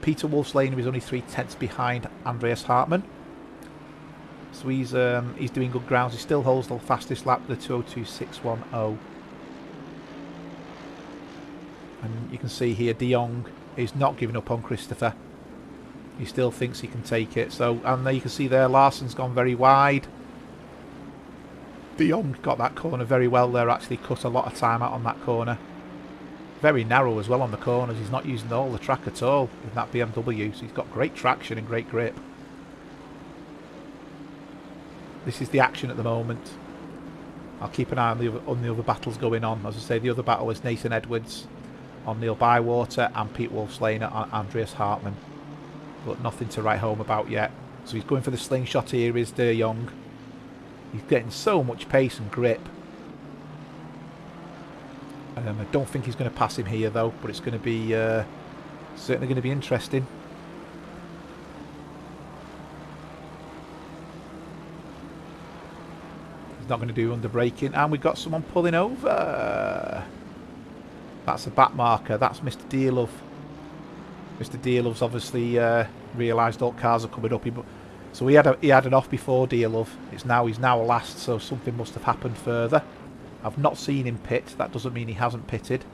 Peter Wolfslaner is only 3/10 behind Andreas Hartmann. So he's doing good grounds. He still holds the fastest lap, the 2:02.610. And you can see here De Jong is not giving up on Christopher. He still thinks he can take it. So, and there you can see there, Larsson's gone very wide. De Jong got that corner very well there, actually cut a lot of time out on that corner. Very narrow as well on the corners. He's not using all the track at all in that BMW, so he's got great traction and great grip. This is the action at the moment. I'll keep an eye on the other battles going on. As I say, the other battle is Nathan Edwards on Neil Bywater and Pete Wolfslaner on Andreas Hartmann. But nothing to write home about yet. So he's going for the slingshot here, is De Jong. He's getting so much pace and grip. I don't think he's going to pass him here though, but it's going to be certainly going to be interesting. He's not going to do under braking, and we've got someone pulling over. That's a back marker. That's Mr. Dearlove. Mr. Dearlove's obviously realised all cars are coming up. So he had an off before Dearlove. He's now last, so something must have happened further. I've not seen him pit. That doesn't mean he hasn't pitted.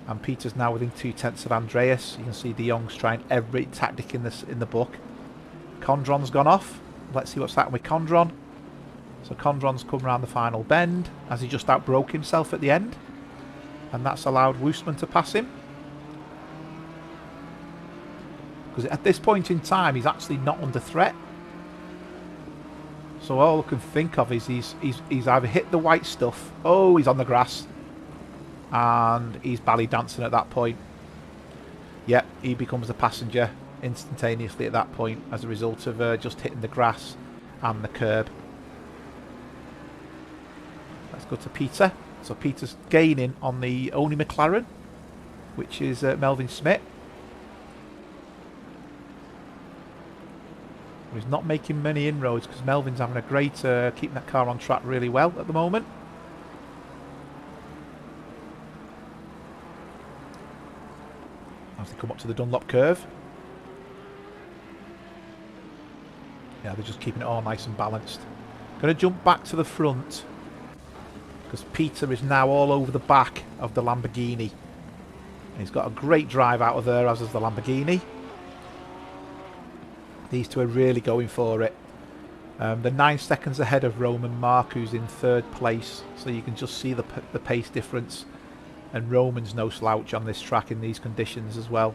And Peter's now within 2/10 of Andreas. You can see De Jong's trying every tactic in the book. Condron's gone off. Let's see what's happened with Condron. So Condron's come around the final bend as he just outbroke himself at the end. And that's allowed Woostman to pass him. Because at this point in time, he's actually not under threat. So all I can think of is he's either hit the white stuff. Oh, he's on the grass. And he's belly dancing at that point. Yep, he becomes the passenger instantaneously at that point as a result of just hitting the grass and the curb. Let's go to Peter. So Peter's gaining on the only McLaren, which is Melvin Smith. He's not making many inroads because Melvin's having a great keeping that car on track really well at the moment. As they come up to the Dunlop curve. Yeah, they're just keeping it all nice and balanced. Going to jump back to the front because Peter is now all over the back of the Lamborghini. And he's got a great drive out of there, as is the Lamborghini. These two are really going for it. They're 9 seconds ahead of Roman Mark, who's in 3rd place. So you can just see the pace difference. And Roman's no slouch on this track in these conditions as well.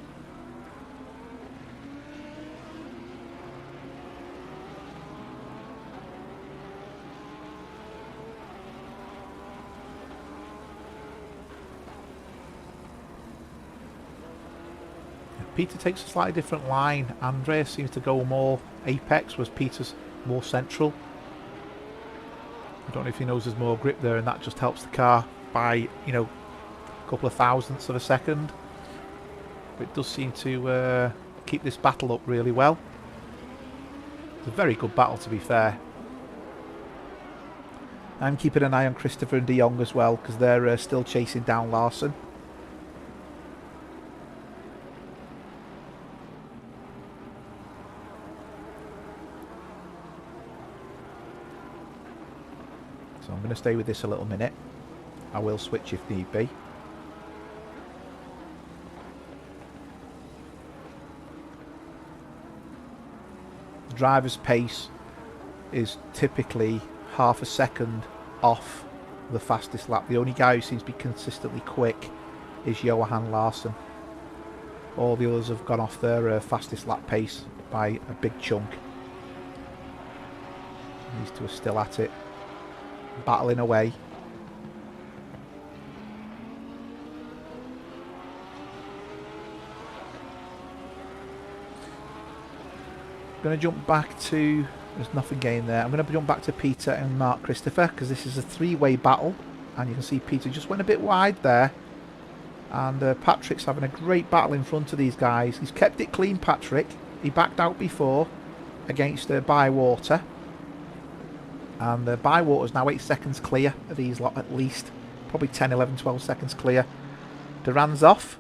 Peter takes a slightly different line. Andreas seems to go more apex, whereas Peter's more central. I don't know if he knows there's more grip there, and that just helps the car by, you know, a couple of thousandths of a second. But it does seem to keep this battle up really well. It's a very good battle, to be fair. I'm keeping an eye on Christopher and De Jong as well, because they're still chasing down Larson. So I'm going to stay with this a little minute. I will switch if need be. The driver's pace is typically half a second off the fastest lap. The only guy who seems to be consistently quick is Johan Larsson. All the others have gone off their fastest lap pace by a big chunk. These two are still at it, battling away. I'm going to jump back to... There's nothing gained there. I'm going to jump back to Peter and Mark Christopher, because this is a three-way battle. And you can see Peter just went a bit wide there. And Patrick's having a great battle in front of these guys. He's kept it clean, Patrick. He backed out before against Bywater. And Bywater's now 8 seconds clear of these lot at least. Probably 10, 11, 12 seconds clear. Duran's off.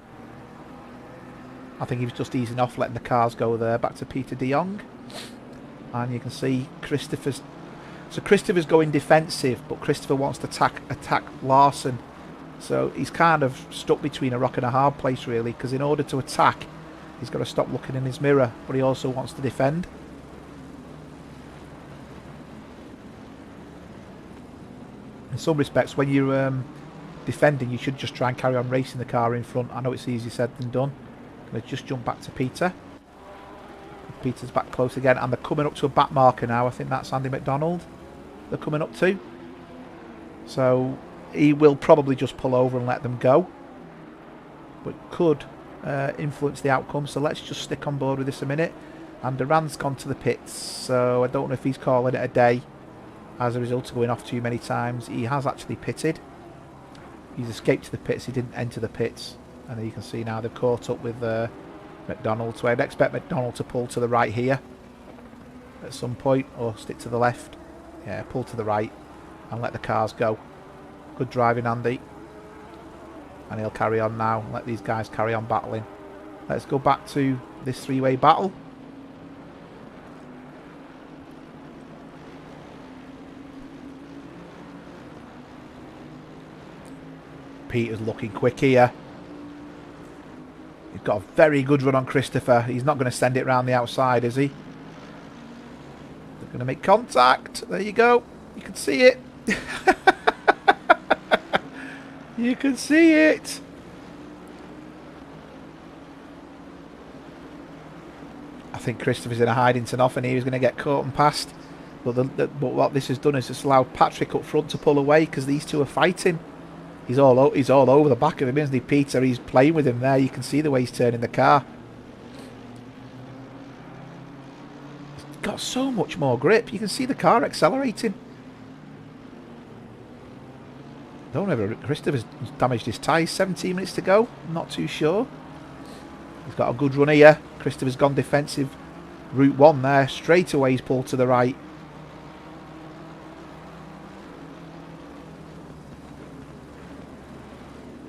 I think he was just easing off, letting the cars go there. Back to Peter De Jong. And you can see Christopher's... So Christopher's going defensive, but Christopher wants to attack Larson. So he's kind of stuck between a rock and a hard place, really, because in order to attack, he's got to stop looking in his mirror, but he also wants to defend. In some respects, when you're defending, you should just try and carry on racing the car in front. I know it's easier said than done. I'm going to just jump back to Peter. Peter's back close again, and they're coming up to a back marker now. I think that's Andy McDonald they're coming up to. So he will probably just pull over and let them go, but could influence the outcome. So let's just stick on board with this a minute. And Duran's gone to the pits, so I don't know if he's calling it a day as a result of going off too many times. He has actually pitted. He's escaped to the pits. He didn't enter the pits, and there you can see now they've caught up with McDonald. So I'd expect McDonald to pull to the right here at some point, or stick to the left. Yeah, pull to the right and let the cars go. Good driving, Andy. And he'll carry on now. Let these guys carry on battling. Let's go back to this three-way battle. Peter's looking quick here. He's got a very good run on Christopher. He's not going to send it round the outside, is he? They're going to make contact. There you go. You can see it. You can see it. I think Christopher's in a hiding to nothing here. He's going to get caught and passed. But what this has done is it's allowed Patrick up front to pull away, because these two are fighting. He's all over the back of him, isn't he, Peter? He's playing with him there. You can see the way he's turning the car. He's got so much more grip. You can see the car accelerating. Don't know if Christopher's damaged his tyres. 17 minutes to go. I'm not too sure. He's got a good run here. Christopher's gone defensive. Route 1 there. Straight away he's pulled to the right.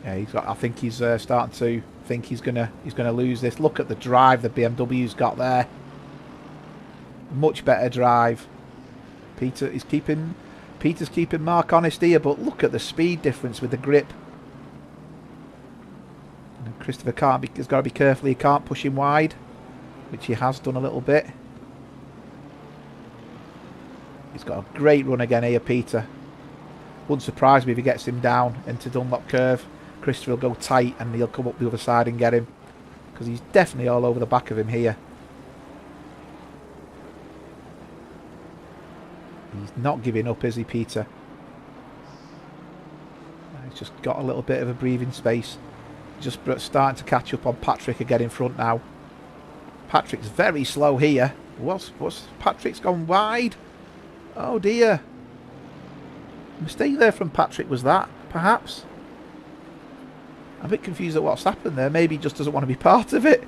Yeah, he's got. I think he's starting to think he's gonna lose this. Look at the drive the BMW's got there. Much better drive. Peter's keeping Mark honest here, but look at the speed difference with the grip. And Christopher has got to be careful. He can't push him wide, which he has done a little bit. He's got a great run again here, Peter. Wouldn't surprise me if he gets him down into Dunlop curve. Christopher will go tight and he'll come up the other side and get him, because he's definitely all over the back of him here. He's not giving up, is he, Peter? He's just got a little bit of a breathing space. Just starting to catch up on Patrick again in front now. Patrick's very slow here. What's Patrick's gone wide? Oh dear. Mistake there from Patrick was that, perhaps? I'm a bit confused at what's happened there. Maybe he just doesn't want to be part of it.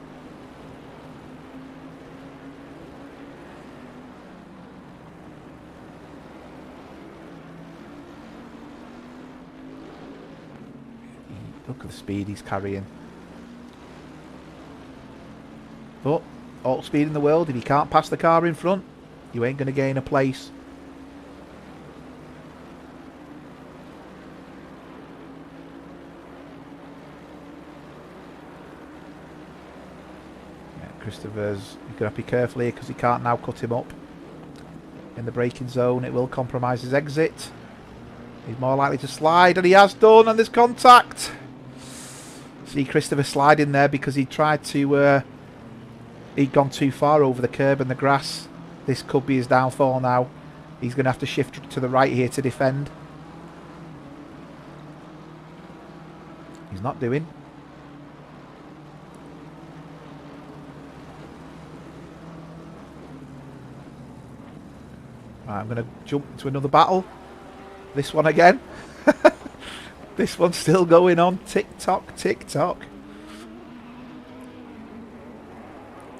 Look at the speed he's carrying. But all speed in the world, if you can't pass the car in front, you ain't going to gain a place. Yeah, Christopher's going to have to be careful here because he can't now cut him up. In the braking zone, it will compromise his exit. He's more likely to slide, and he has done, and there's contact. See Christopher sliding there because he tried to... he'd gone too far over the curb and the grass. This could be his downfall now. He's going to have to shift to the right here to defend. He's not doing. Right, I'm going to jump into another battle. This one again. This one's still going on. Tick tock, tick tock.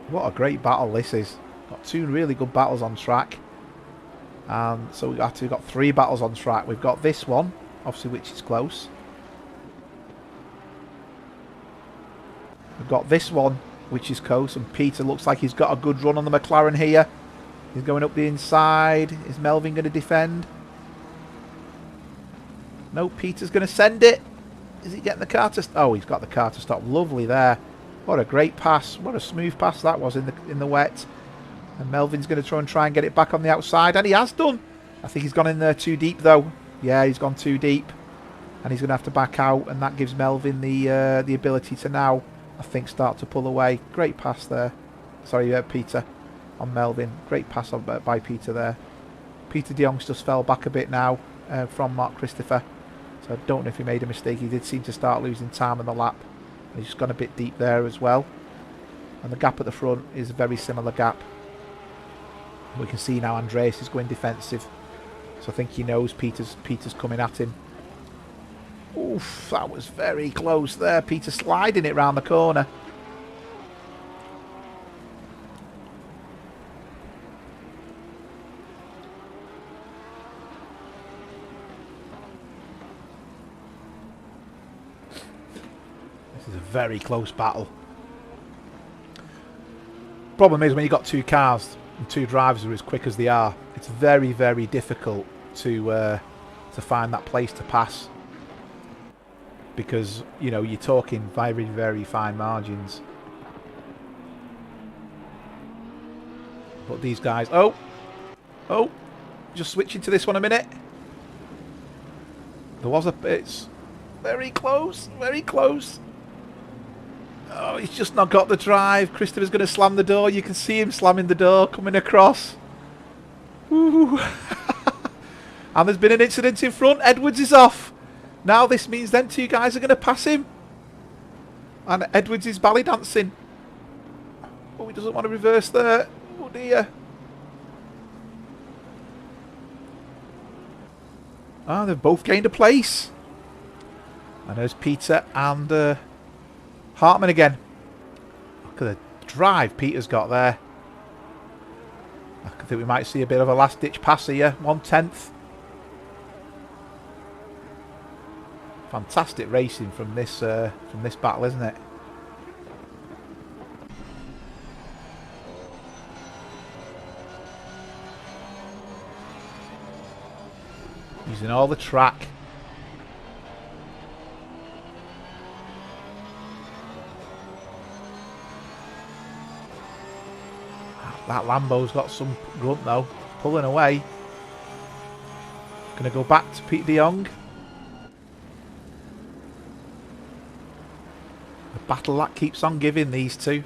What a great battle this is. Got two really good battles on track. So we've actually got three battles on track. We've got this one, obviously, which is close. We've got this one, which is close. And Peter looks like he's got a good run on the McLaren here. He's going up the inside. Is Melvin going to defend? No, Peter's going to send it. Is he getting the car to... Oh, he's got the car to stop. Lovely there. What a great pass. What a smooth pass that was in the wet. And Melvin's going to try and get it back on the outside. And he has done. I think he's gone in there too deep, though. Yeah, he's gone too deep. And he's going to have to back out. And that gives Melvin the ability to now, I think, start to pull away. Great pass there. Sorry, Peter on Melvin. Great pass by Peter there. Peter de Jong's just fell back a bit now from Mark Christopher. So I don't know if he made a mistake. He did seem to start losing time on the lap. And he's just gone a bit deep there as well. And the gap at the front is a very similar gap. We can see now Andreas is going defensive. So I think he knows Peter's coming at him. Oof, that was very close there. Peter sliding it round the corner. This is a very close battle. Problem is when you've got two cars and two drivers are as quick as they are, it's very, very difficult to find that place to pass. Because, you know, you're talking very, very fine margins. But these guys... Oh! Just switching to this one a minute. There was a... It's very close, very close. Oh, he's just not got the drive. Christopher's going to slam the door. You can see him slamming the door, coming across. Ooh. And there's been an incident in front. Edwards is off. Now this means them two guys are going to pass him. And Edwards is belly dancing. Oh, he doesn't want to reverse there. Oh dear. Ah, they've both gained a place. And there's Peter and Hartman again. Look at the drive Peter's got there. I think we might see a bit of a last ditch pass here. 1/10. Fantastic racing from this battle, isn't it? Using all the track. That Lambo's got some grunt though, pulling away. Going to go back to Pete de Jong. The battle that keeps on giving, these two.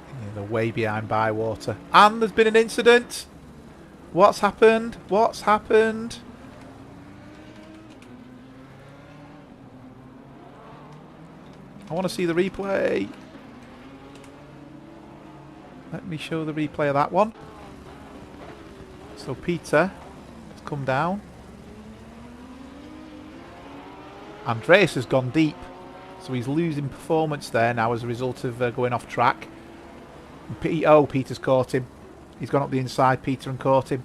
Yeah, they're way behind Bywater. And there's been an incident. What's happened? What's happened? I want to see the replay. Let me show the replay of that one. So Peter has come down. Andreas has gone deep. So he's losing performance there now as a result of going off track. And Peter's caught him. He's gone up the inside, Peter, and caught him.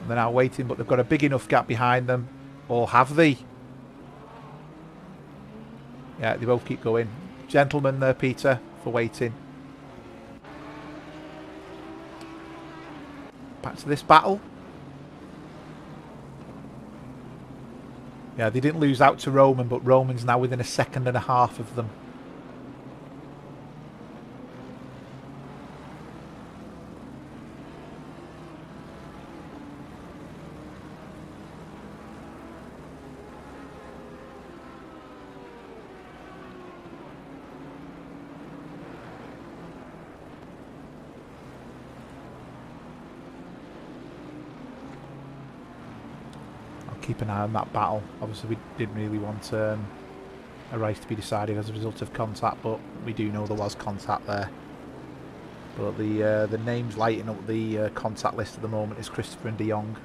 And they're now waiting, but they've got a big enough gap behind them. Or have they? Yeah, they both keep going. Gentleman there, Peter, for waiting. Back to this battle. Yeah, they didn't lose out to Roman, but Roman's now within a second and a half of them. Keep an eye on that battle. Obviously we didn't really want a race to be decided as a result of contact, but we do know there was contact there. But the names lighting up the contact list at the moment is Christopher and De Jong.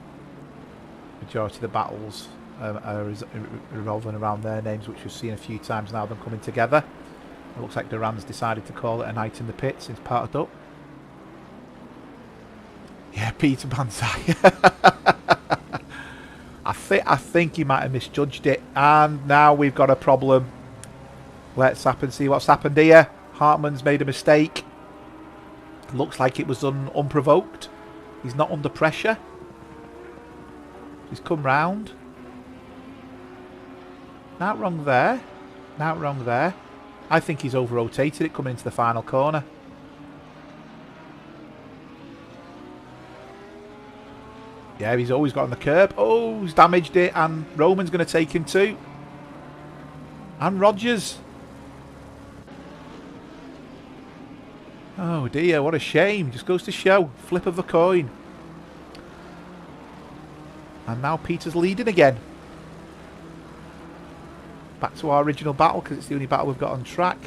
Majority of the battles are revolving around their names, which we've seen a few times now, them coming together. It looks like Duran's decided to call it a night in the pit since parted up. Yeah, Peter Banzai. I think he might have misjudged it, and now we've got a problem. Let's see what's happened here. Hartman's made a mistake. Looks like it was unprovoked. He's not under pressure. He's come round. Not wrong there. Not wrong there. I think he's over-rotated it coming into the final corner. Yeah, he's always got on the curb. Oh, he's damaged it, and Roman's going to take him too. And Rogers. Oh dear, what a shame. Just goes to show. Flip of the coin. And now Peter's leading again. Back to our original battle, because it's the only battle we've got on track.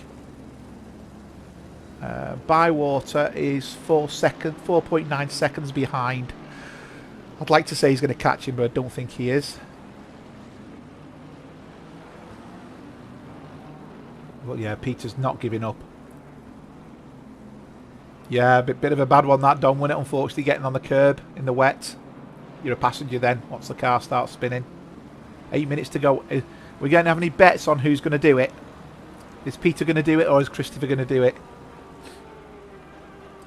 Bywater is 4.9 seconds behind. I'd like to say he's going to catch him, but I don't think he is. Well, yeah, Peter's not giving up. Yeah, a bit of a bad one that, Don, wasn't it? Unfortunately, getting on the curb in the wet. You're a passenger then, once the car starts spinning. 8 minutes to go. We're going to have any bets on who's going to do it? Is Peter going to do it, or is Christopher going to do it?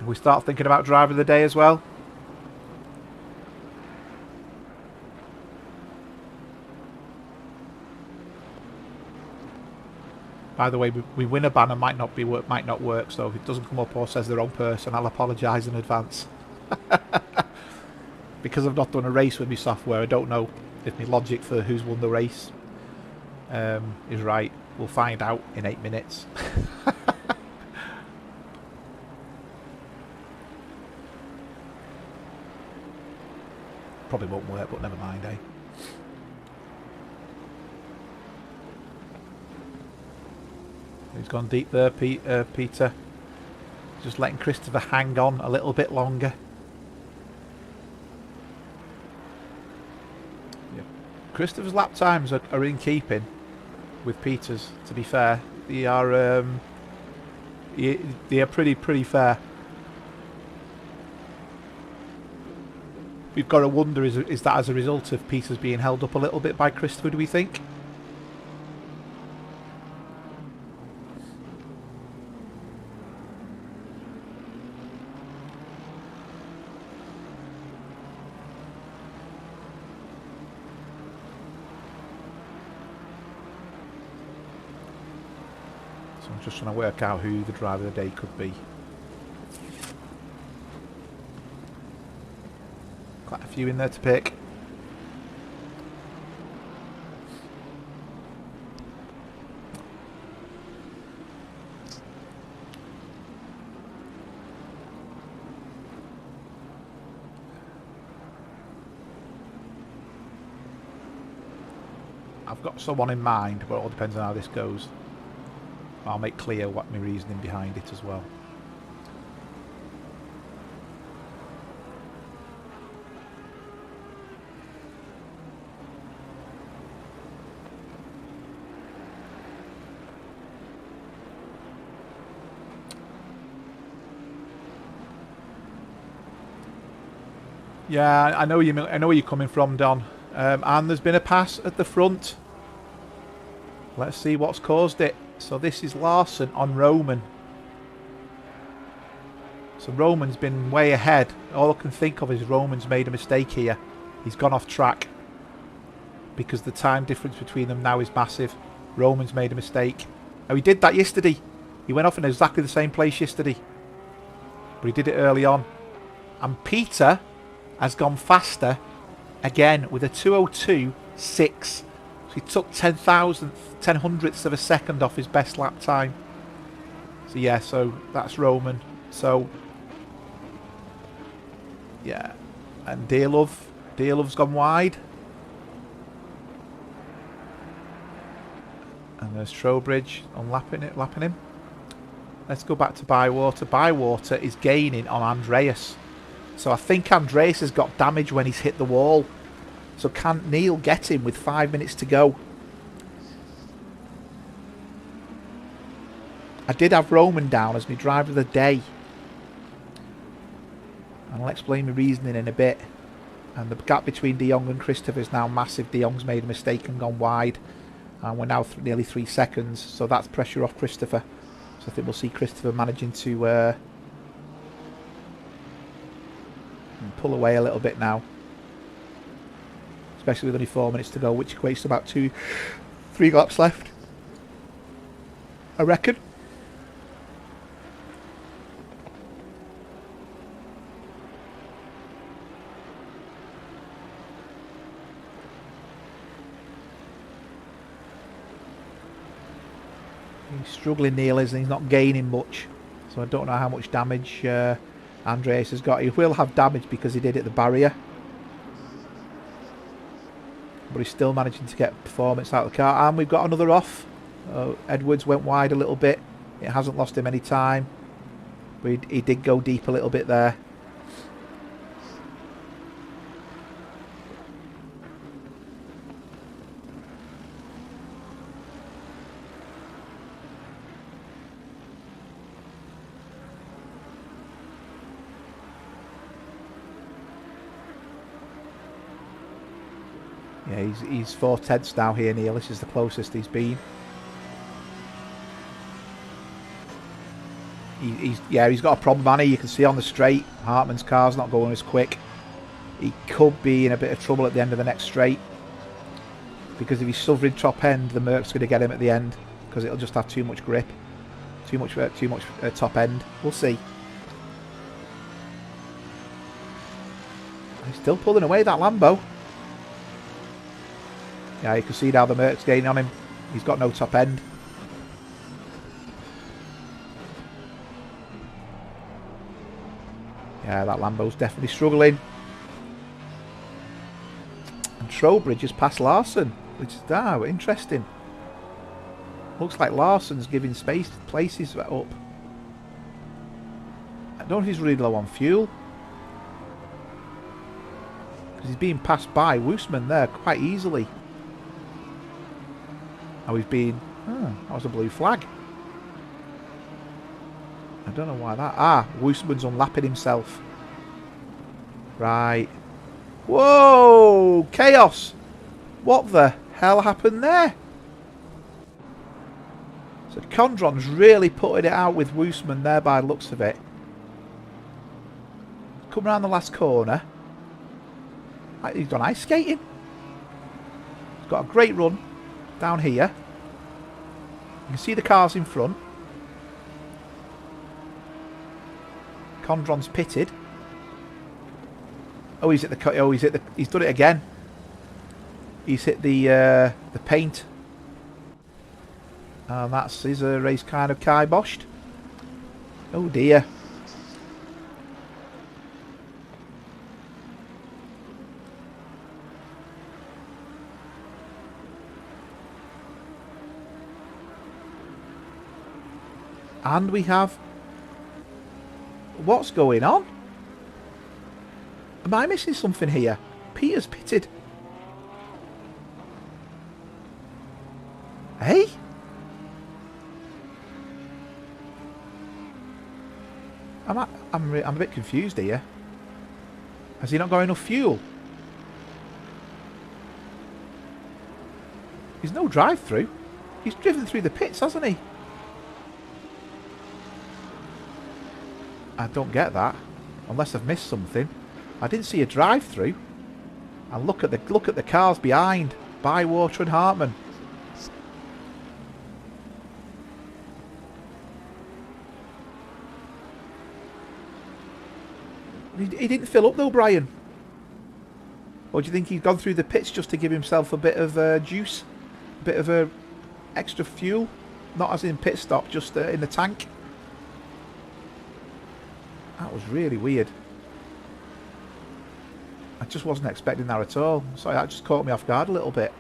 We start thinking about driver of the day as well. By the way, we win a banner might not work. So if it doesn't come up or says the wrong person, I'll apologise in advance. Because I've not done a race with my software, I don't know if my logic for who's won the race is right. We'll find out in 8 minutes. Probably won't work, but never mind, eh? He's gone deep there, Peter. Just letting Christopher hang on a little bit longer. Yeah. Christopher's lap times are in keeping with Peter's, to be fair. They are pretty fair. We've got to wonder, is that as a result of Peter's being held up a little bit by Christopher, do we think? I'm just trying to work out who the driver of the day could be. Quite a few in there to pick. I've got someone in mind, but it all depends on how this goes. I'll make clear what my reasoning behind it as well. Yeah, I know you. I know where you're coming from, Don. And there's been a pass at the front. Let's see what's caused it. So this is Larson on Roman. So Roman's been way ahead. All I can think of is Roman's made a mistake here. He's gone off track because the time difference between them now is massive. Roman's made a mistake. Oh, he did that yesterday. He went off in exactly the same place yesterday, but he did it early on. And Peter has gone faster again with a 2:02.6. So he took 10 hundredths of a second off his best lap time. So yeah, so that's Roman. So yeah, and Dearlove's gone wide. And there's Trowbridge on lapping him. Let's go back to Bywater. Bywater is gaining on Andreas. So I think Andreas has got damage when he's hit the wall. So can Neil get him with 5 minutes to go? I did have Roman down as my driver of the day. And I'll explain my reasoning in a bit. And the gap between De Jong and Christopher is now massive. De Jong's made a mistake and gone wide. And we're now nearly 3 seconds. So that's pressure off Christopher. So I think we'll see Christopher managing to pull away a little bit now. Especially with only 4 minutes to go, which equates to about 3 laps left, I reckon. He's struggling, Neil, isn't he? He's not gaining much. So I don't know how much damage Andreas has got. He will have damage because he did it at the barrier. But he's still managing to get performance out of the car. And we've got another off. Edwards went wide a little bit. It hasn't lost him any time. But he did go deep a little bit there. Yeah, he's 4/10 now here, Neil. This is the closest he's been. He's got a problem, Annie. You can see on the straight, Hartman's car's not going as quick. He could be in a bit of trouble at the end of the next straight, because if he's suffering top end, the Merc's going to get him at the end because it'll just have too much grip, too much top end. We'll see. He's still pulling away, that Lambo. Yeah, you can see now the Merc's gaining on him. He's got no top end. Yeah, that Lambo's definitely struggling. And Trowbridge has passed Larson, which is interesting. Looks like Larson's giving places up. I don't know if he's really low on fuel, because he's being passed by Woosman there quite easily. Oh, he's been... that was a blue flag. I don't know why that... Woosman's unlapping himself. Right. Whoa! Chaos! What the hell happened there? So Condron's really putting it out with Woosman there by the looks of it. Come around the last corner. He's gone ice skating. He's got a great run down here. You can see the cars in front. Condron's pitted. Oh, he's at the. He's done it again. He's hit the paint, and that's his race kind of kiboshed. Oh dear. And we have... What's going on? Am I missing something here? Peter's pitted. Hey? I'm a bit confused here. Has he not got enough fuel? He's no drive-through. He's driven through the pits, hasn't he? I don't get that. Unless I've missed something. I didn't see a drive-through. And look at the cars behind. Bywater and Hartman. He didn't fill up though, Brian. Or do you think he's gone through the pits just to give himself a bit of juice? A bit of extra fuel? Not as in pit stop, just in the tank. That was really weird. I just wasn't expecting that at all. Sorry, that just caught me off guard a little bit.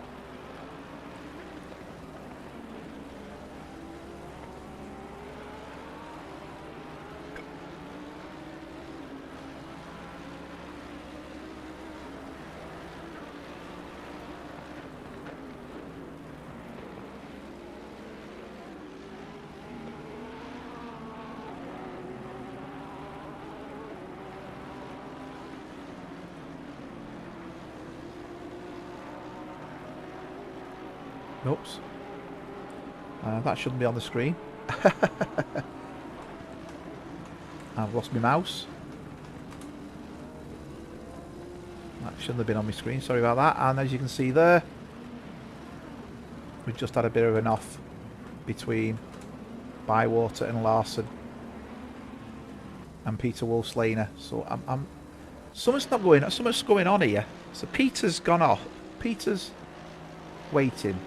Oops. That shouldn't be on the screen. I've lost my mouse. That shouldn't have been on my screen, sorry about that. And as you can see there, we've just had a bit of an off between Bywater and Larson and Peter Wolfslaner. So something's going on here. So Peter's gone off. Peter's waiting.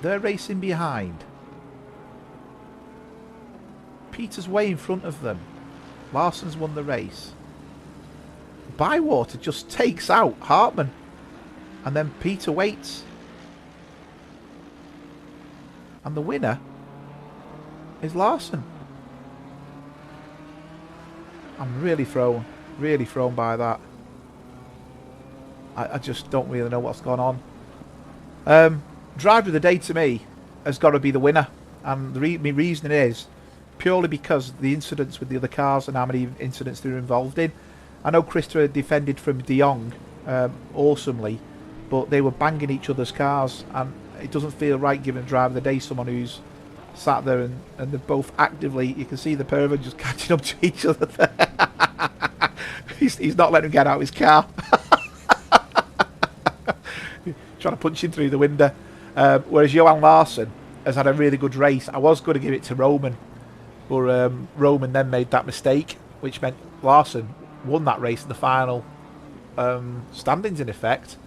They're racing behind. Peter's way in front of them. Larson's won the race. Bywater just takes out Hartman. And then Peter waits. And the winner is Larson. I'm really thrown by that. I just don't really know what's gone on. Driver of the day to me has got to be the winner, and my reasoning is purely because the incidents with the other cars and how many incidents they were involved in. I know Christopher defended from De Jong awesomely, but they were banging each other's cars, and it doesn't feel right giving driver of the day someone who's sat there and they're both actively, you can see the pair of them just catching up to each other there. he's not letting him get out of his car. Trying to punch him through the window. Whereas Johan Larson has had a really good race. I was going to give it to Roman, but Roman then made that mistake, which meant Larson won that race in the final standings in effect.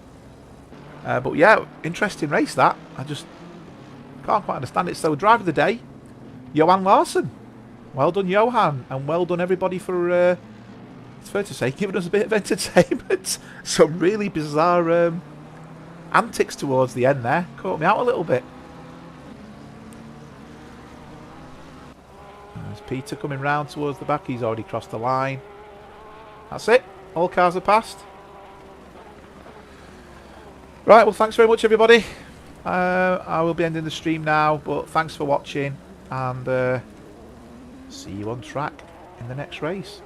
But yeah, interesting race that. I just can't quite understand it. So driver of the day, Johan Larson. Well done, Johan, and well done everybody for, it's fair to say, giving us a bit of entertainment. Some really bizarre antics towards the end there. Caught me out a little bit. There's Peter coming round towards the back. He's already crossed the line. That's it. All cars are passed. Right, well, thanks very much, everybody. I will be ending the stream now, but thanks for watching, and see you on track in the next race.